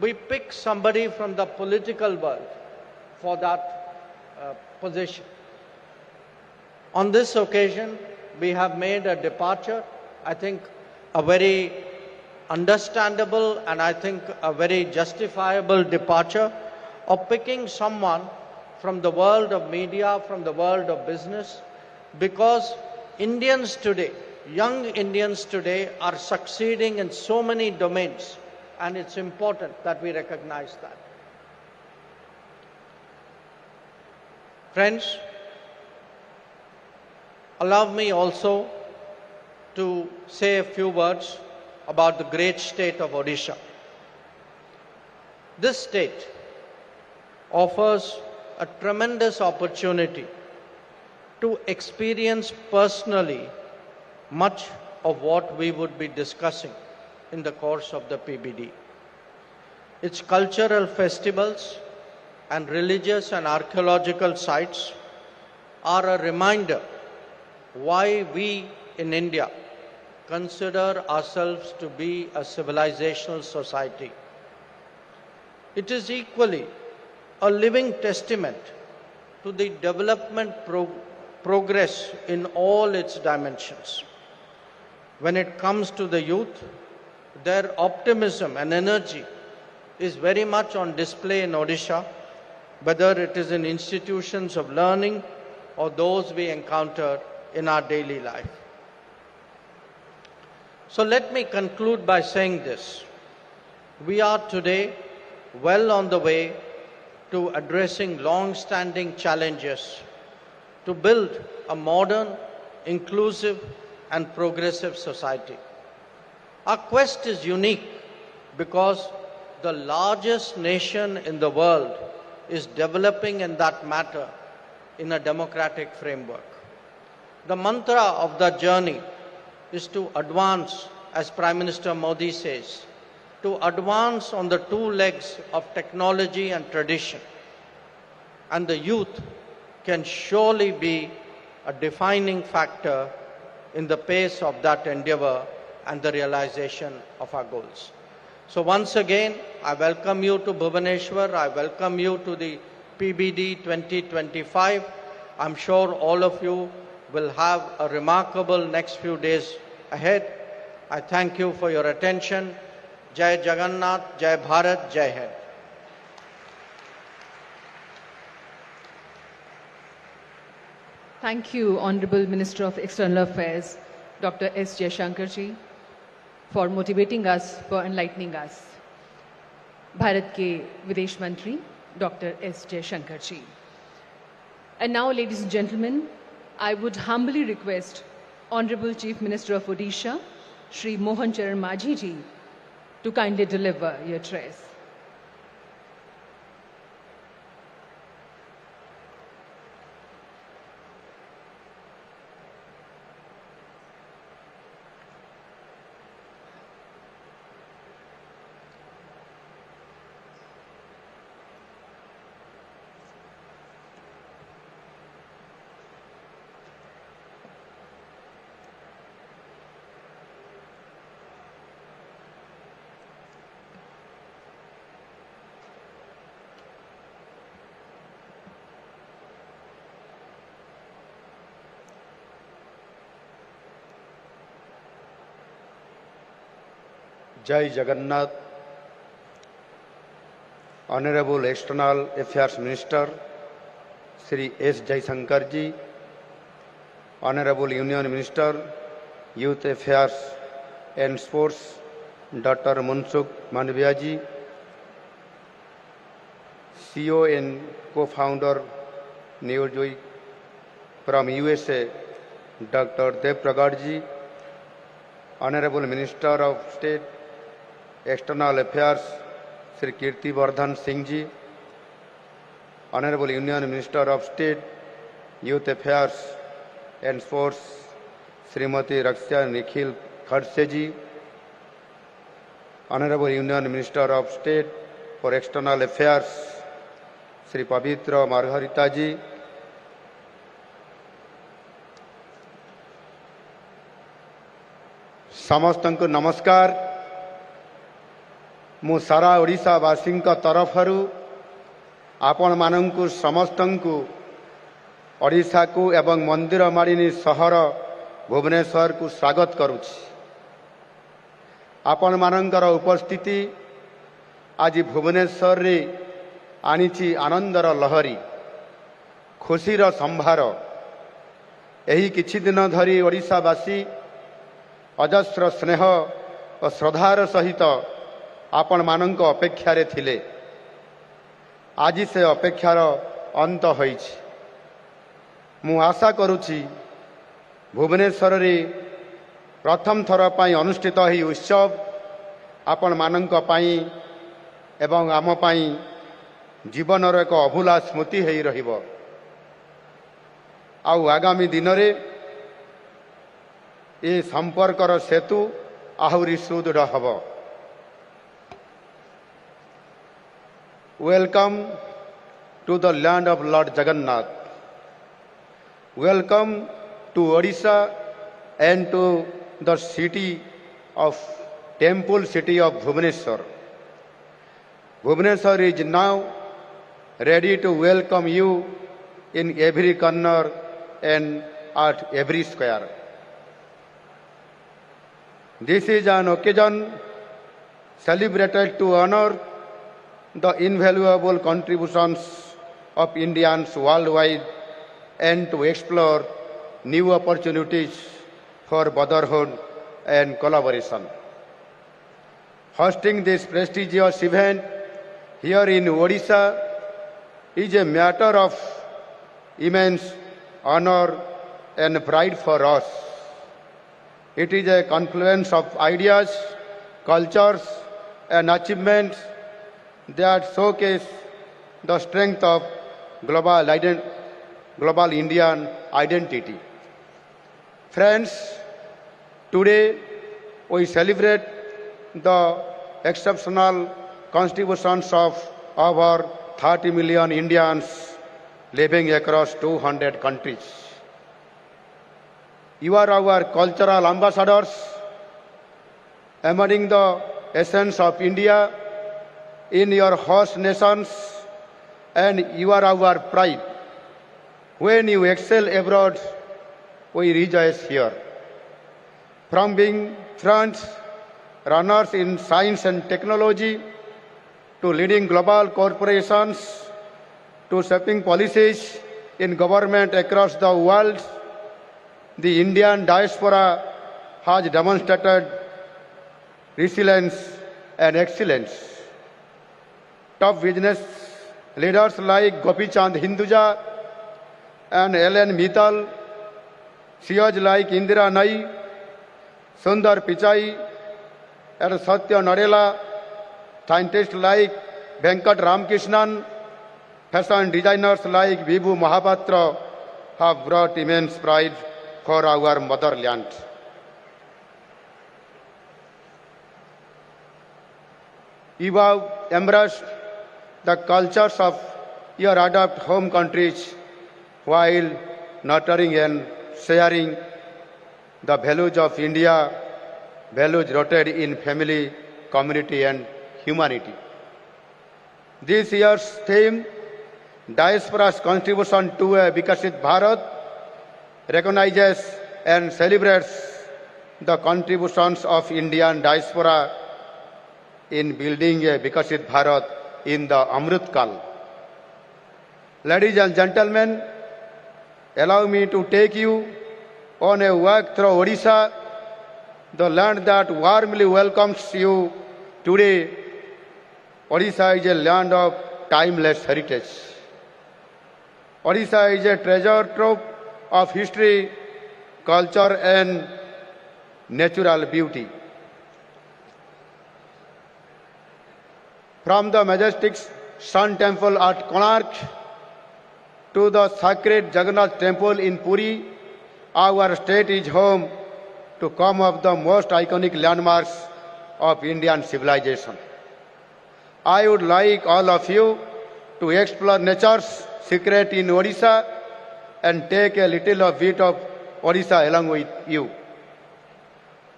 we pick somebody from the political world for that position. On this occasion, we have made a departure, I think a very understandable and I think a very justifiable departure of picking someone from the world of media, from the world of business, because Indians today, young Indians today are succeeding in so many domains, and it's important that we recognize that. Friends, allow me also to say a few words about the great state of Odisha. This state offers a tremendous opportunity to experience personally much of what we would be discussing in the course of the PBD. Its cultural festivals and religious and archaeological sites are a reminder why we in India consider ourselves to be a civilizational society. It is equally a living testament to the development progress in all its dimensions. When it comes to the youth, their optimism and energy is very much on display in Odisha, whether it is in institutions of learning or those we encounter in our daily life. So let me conclude by saying this. We are today well on the way to addressing long-standing challenges to build a modern, inclusive and progressive society. Our quest is unique because the largest nation in the world is developing in that matter in a democratic framework. The mantra of the journey is to advance, as Prime Minister Modi says, to advance on the two legs of technology and tradition. And the youth can surely be a defining factor in the pace of that endeavor and the realization of our goals. So once again, I welcome you to Bhubaneswar. I welcome you to the PBD 2025. I'm sure all of you will have a remarkable next few days ahead. I thank you for your attention. Jai Jagannath, Jai Bharat, Jai Hind. Thank you, Honorable Minister of External Affairs, Dr. S. Jaishankarji, for motivating us, for enlightening us. Bharat ke Videsh Mantri, Dr. S. Jaishankarji. And now, ladies and gentlemen, I would humbly request Honorable Chief Minister of Odisha, Shri mohanmajhi ji, to kindly deliver your address. Jai Jagannath, Honorable External Affairs Minister, Sri S. Jaishankarji, Honorable Union Minister, Youth Affairs and Sports, Dr. Mansukh Mandaviya ji, CEO and co-founder Neojoy from USA, Dr. Dev Pragad ji, Honorable Minister of State, External Affairs, Sri Kirti Vardhan Singh ji, Honorable Union Minister of State, Youth Affairs and Sports, Srimati Raksha Nikhil Khadse ji, Honorable Union Minister of State for External Affairs, Sri Pavitra Margarita ji, समस्तंकु नमस्कार। मु सारा ओडिशावासी तरफरु आपण मानंकु समस्तंकु ओडिशा को एवं मंदिर मालिनी सहर भुवनेश्वर को स्वागत करुछि। आपण मानंकर उपस्थिति आज भुवनेश्वर रे आनिछि आनंदर लहरी, खुशीर संभार। एही किछि दिन धरी ओडिशावासी अजस्र स्नेह और श्रद्धार सहित आपण मानंक अपेक्षारे थिले। आज से अपेक्षार अंत होइछि। मु आशा करुछि भुवनेश्वर रे प्रथम थर पई अनुष्ठित ही उत्सव आपण मानंक पई एवं आम पई जीवनर एक अभूला स्मृति हेई रहिबो। आउ आगामी दिन रे ए संपर्कर सेतु आहुरी सुदृढ़ hub. Welcome to the land of lord Jagannath. Welcome to Odisha and to the city of temple city of Bhubaneswar. Bhubaneswar is now ready to welcome you in every corner and at every square. This is an occasion celebrated to honor the invaluable contributions of Indians worldwide and to explore new opportunities for brotherhood and collaboration. Hosting this prestigious event here in Odisha is a matter of immense honor and pride for us. It is a confluence of ideas, cultures, and achievements that showcase the strength of global Indian identity. Friends, today we celebrate the exceptional contributions of over 30 million Indians living across 200 countries. You are our cultural ambassadors, embodying the essence of India in your host nations, and you are our pride. When you excel abroad, we rejoice here. From being front runners in science and technology, to leading global corporations, to shaping policies in government across the world, the Indian diaspora has demonstrated resilience and excellence. Top business leaders like Gopi Chand Hinduja and Ellen Mittal, CEOs like Indira Nai, Sundar Pichai, and Satya Nadella, scientists like Venkat Ramakrishnan, fashion designers like Vibhu Mahapatra have brought immense pride for our motherland. You have embraced the cultures of your adopted home countries while nurturing and sharing the values of India, values rooted in family, community, and humanity. This year's theme, Diaspora's Contribution to a Vikshit Bharat, recognizes and celebrates the contributions of Indian diaspora in building a Vikshit Bharat in the Amrit Kal. Ladies and gentlemen, allow me to take you on a walk through Odisha the land that warmly welcomes you today. Odisha is a land of timeless heritage. Odisha is a treasure trove of history, culture and natural beauty. From the majestic Sun Temple at Konark to the sacred Jagannath Temple in Puri, our state is home to some of the most iconic landmarks of Indian civilization. I would like all of you to explore nature's secret in Odisha and take a little bit of Odisha along with you.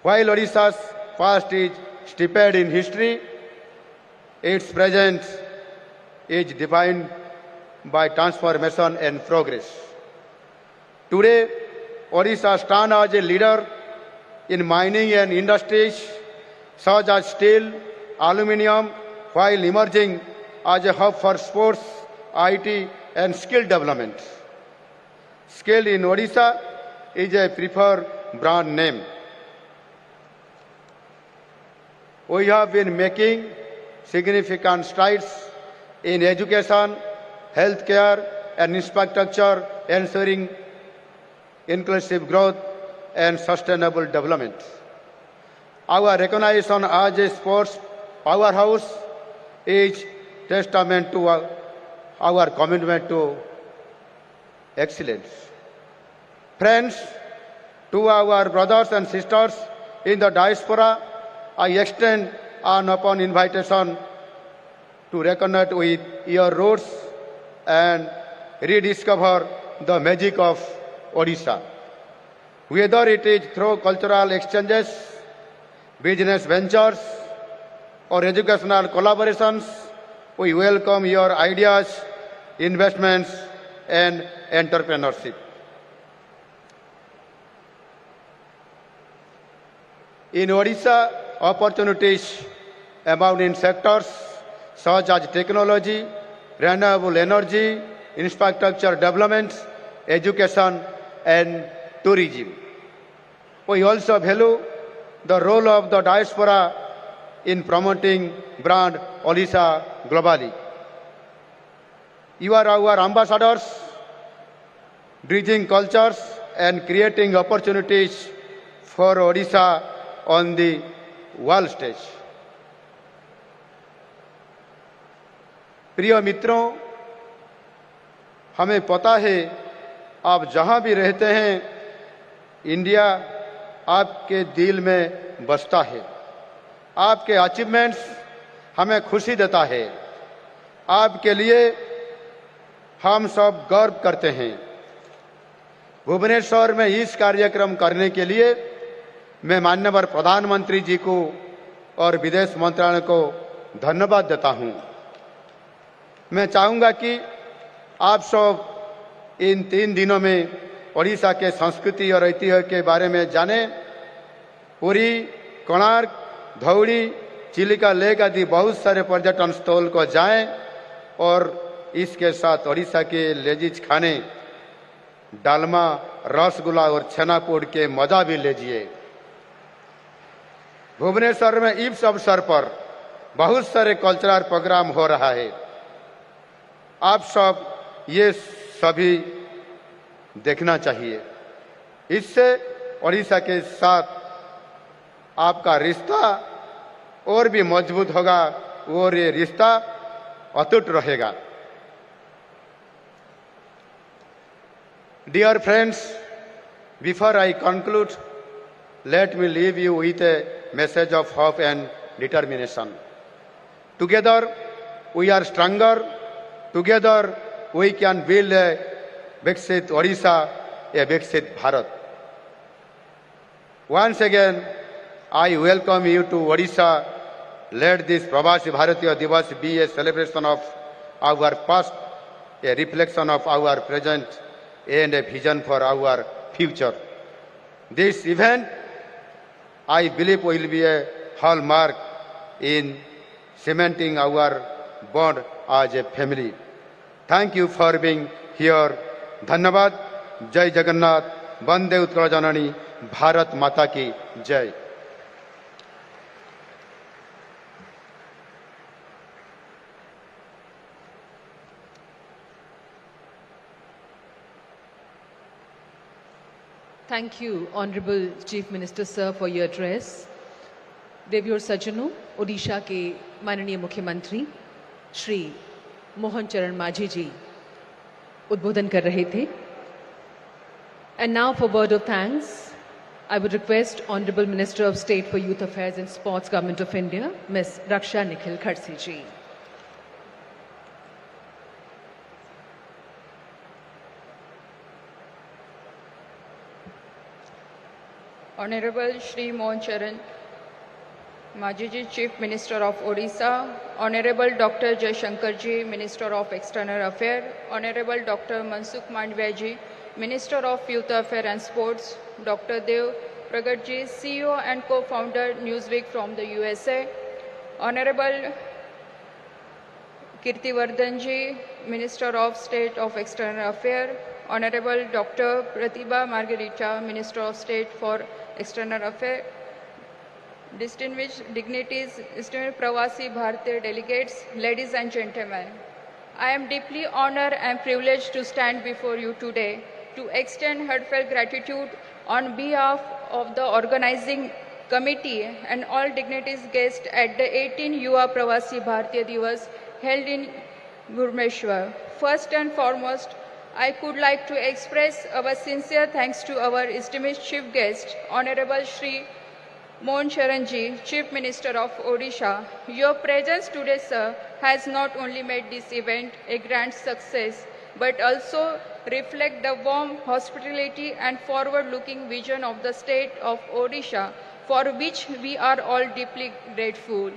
While Odisha's past is steeped in history, its present is defined by transformation and progress. Today, Odisha stands as a leader in mining and industries such as steel, aluminium, while emerging as a hub for sports, IT and skill development. Skill in Odisha is a preferred brand name. We have been making significant strides in education, healthcare and infrastructure, ensuring inclusive growth and sustainable development. Our recognition as a sports powerhouse is testament to our commitment to excellence. Friends, to our brothers and sisters in the diaspora, I extend an open invitation to reconnect with your roots and rediscover the magic of Odisha. Whether it is through cultural exchanges, business ventures, or educational collaborations, we welcome your ideas, investments, and entrepreneurship. In Odisha, opportunities abound in sectors such as technology, renewable energy, infrastructure development, education, and tourism. We also value the role of the diaspora in promoting brand Odisha globally. You are our ambassadors, bridging cultures and creating opportunities for Odisha on the world stage. प्रिय मित्रों, हमें पता है आप जहां भी रहते हैं, इंडिया आपके दिल में बसता है। आपके अचीवमेंट्स हमें खुशी देता है। आपके लिए हम सब गर्व करते हैं। भुवनेश्वर में इस कार्यक्रम करने के लिए मैं माननीय प्रधानमंत्री जी को और विदेश मंत्रालय को धन्यवाद देता हूं। मैं चाहूंगा कि आप सब इन 3 दिनों में ओडिशा के संस्कृति और ऐतिह्य के बारे में जानें। पुरी, कोणार्क, धौड़ी, चिलिका लेक आदि बहुत सारे पर्यटन स्थल को जाएं और इसके साथ ओडिशा के लेजीज खाने, डालमा, रसगुल्ला और छेनापोड़ के मजा भी लीजिए। भुवनेश्वर में इस अवसर पर बहुत सारे कल्चरल प्रोग्राम हो रहा है। आप सब ये सभी देखना चाहिए। इससे ओडिशा के साथ आपका रिश्ता और भी मजबूत होगा और ये रिश्ता अटूट रहेगा। Dear friends, before I conclude, let me leave you with a message of hope and determination. Together we are stronger. Together we can build a Vikshit Odisha, a Vikshit Bharat. Once again, I welcome you to Odisha. Let this Pravasi Bharatiya Divas be a celebration of our past, a reflection of our present, and a vision for our future. This event, I believe, will be a hallmark in cementing our bond as a family. Thank you for being here. धन्यवाद। जय जगन्नाथ। वंदे उत्कल जननी। भारत माता की जय। Thank you, Honorable Chief Minister Sir, for your address. देवियों और सज्जनों, ओडिशा के माननीय मुख्यमंत्री श्री मोहन माझी जी उद्बोधन कर रहे थे. And now for word of thanks, I would request Honorable Minister of State for Youth Affairs and Sports, Government of India, Ms. Raksha Nikhil Khadse ji. Honorable Shri Mohan Majhi, Chief Minister of Odisha, Honorable Dr. Jaishankar ji, Minister of External Affairs, Honorable Dr. Mansukh Mandavia ji, Minister of Youth Affairs and Sports, Dr. Dev Pragat ji, CEO and co-founder Newsweek from the USA, Honorable Kirtivardhan ji, Minister of State of External Affairs, Honorable Dr. Pratibha Margarita, Minister of State for External Affairs, distinguished dignitaries, distinguished Pravasi Bharatiya delegates, ladies and gentlemen. I am deeply honored and privileged to stand before you today to extend heartfelt gratitude on behalf of the organizing committee and all dignitaries guests at the 18th Yuva Pravasi Bharatiya Divas held in Bhubaneswar. First and foremost, I could like to express our sincere thanks to our esteemed chief guest, Honorable Shri Mohan Ji, Chief Minister of Odisha. Your presence today, sir, has not only made this event a grand success, but also reflect the warm hospitality and forward-looking vision of the state of Odisha, for which we are all deeply grateful.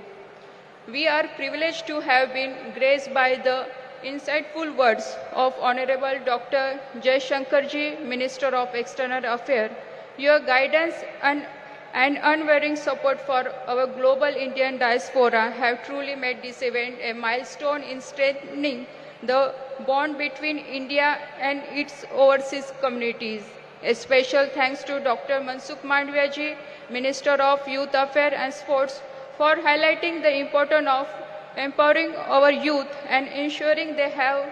We are privileged to have been graced by the insightful words of Honorable Dr. Jaishankar ji, Minister of External Affairs. Your guidance and unwavering support for our global Indian diaspora have truly made this event a milestone in strengthening the bond between India and its overseas communities. A special thanks to Dr. Mansukh Mandavia ji, Minister of Youth Affairs and Sports, for highlighting the importance of empowering our youth and ensuring they have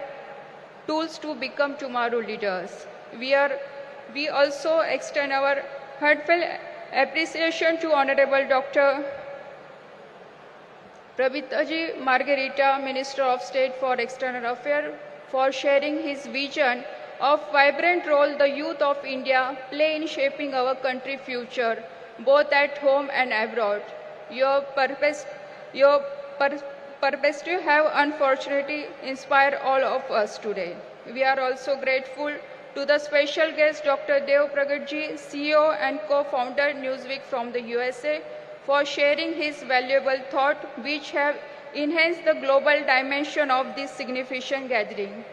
tools to become tomorrow leaders. We also extend our heartfelt appreciation to Honorable Dr. Pravati Margarita, Minister of State for External Affairs, for sharing his vision of vibrant role the youth of India play in shaping our country's future, both at home and abroad. Your perspective have unfortunately inspired all of us today. We are also grateful to the special guest Dr. Dev Pragat ji, CEO and co-founder Newsweek from the USA, for sharing his valuable thought which have enhanced the global dimension of this significant gathering.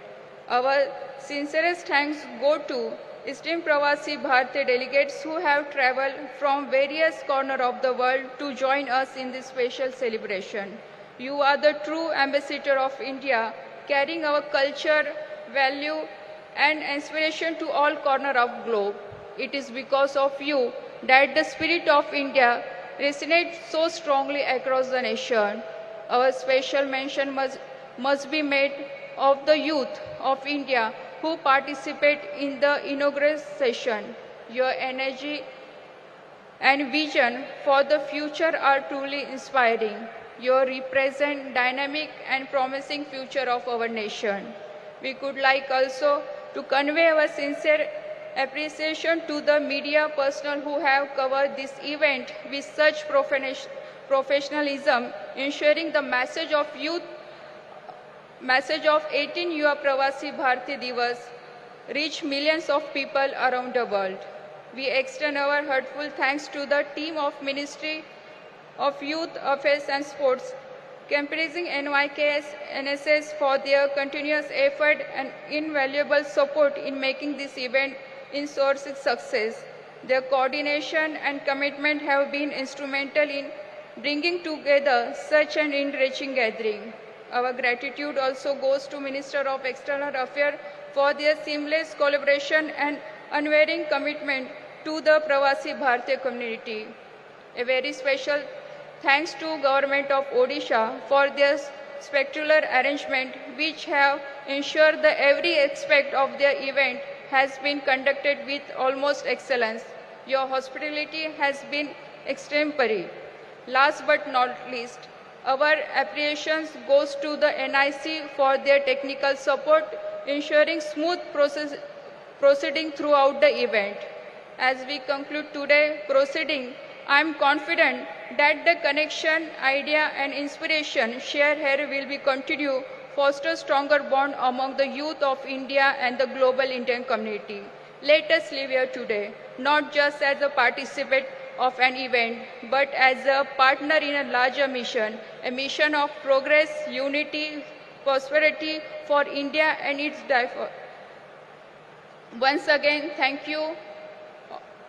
Our sincerest thanks go to esteemed Pravasi Bharatiya delegates who have traveled from various corners of the world to join us in this special celebration. You are the true ambassador of India, carrying our culture, value, and inspiration to all corners of globe. It is because of you that the spirit of India resonates so strongly across the nation. Our special mention must be made of the youth of India who participate in the inaugural session. Your energy and vision for the future are truly inspiring. You represent dynamic and promising future of our nation. We could like also to convey our sincere appreciation to the media personnel who have covered this event with such professionalism, ensuring the message of 18 Yuva Pravasi Bharatiya Divas reach millions of people around the world. We extend our heartfelt thanks to the team of Ministry of Youth Affairs and Sports, comprising NYKS, NSS, for their continuous effort and invaluable support in making this event a source of success. Their coordination and commitment have been instrumental in bringing together such an enriching gathering. Our gratitude also goes to Minister of External Affairs for their seamless collaboration and unwavering commitment to the Pravasi Bharatiya community. A very special thanks to Government of Odisha for their spectacular arrangement which have ensured that every aspect of their event has been conducted with almost excellence. Your hospitality has been extemporary. Last but not least, our appreciations goes to the NIC for their technical support, ensuring smooth proceeding throughout the event. As we conclude today proceeding, I am confident that the connection, idea and inspiration shared here will be continue, foster stronger bond among the youth of India and the global Indian community. Let us live here today, not just as a participant of an event, but as a partner in a larger mission, a mission of progress, unity, prosperity for India and its diversity. Once again, thank you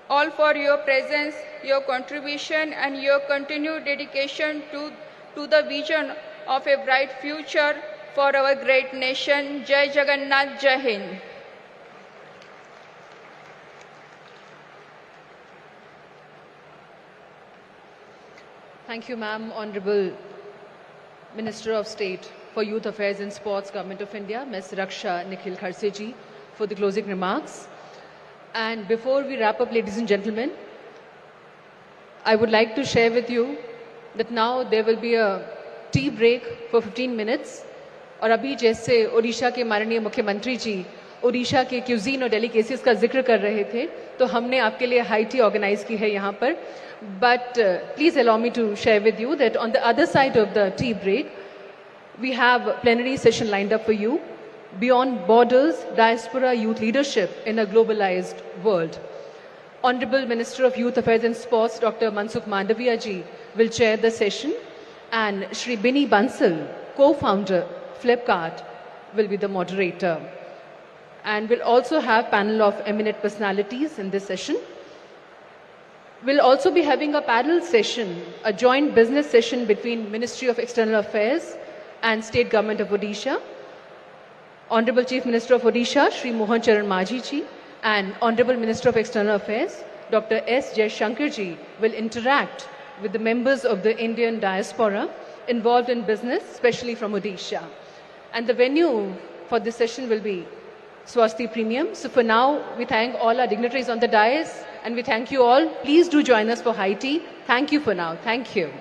all for your presence, your contribution and your continued dedication to the vision of a bright future for our great nation. Jai Jagannath, Jai Hind. Thank you, ma'am. Honorable Minister of State for Youth Affairs and Sports, Government of India, Ms. Raksha Nikhil Kharse ji, for the closing remarks. And before we wrap up, ladies and gentlemen, I would like to share with you that now there will be a tea break for 15 minutes. और अभी जैसे ओडिशा के माननीय मुख्यमंत्री जी ओडिशा के cuisine और delicacies का जिक्र कर रहे थे, तो हमने आपके लिए हाई टी ऑर्गेनाइज की है यहाँ पर. But please allow me to share with you that on the other side of the tea break, we have a plenary session lined up for you. Beyond Borders, Diaspora Youth Leadership in a Globalized World. Honorable Minister of Youth Affairs and Sports, Dr. Mansukh Mandaviya ji, will chair the session, and Shri Bini Bansal, co-founder, Flipkart, will be the moderator. And we'll also have panel of eminent personalities in this session. We'll also be having a panel session, a joint business session between Ministry of External Affairs and State Government of Odisha. Honorable Chief Minister of Odisha, Shri mohanmajhi ji, and Honorable Minister of External Affairs, Dr. S. Jaishankar ji, will interact with the members of the Indian diaspora involved in business, especially from Odisha. And the venue for this session will be Swasti Premium. So for now, we thank all our dignitaries on the dais, and we thank you all. Please do join us for high tea. Thank you for now. Thank you.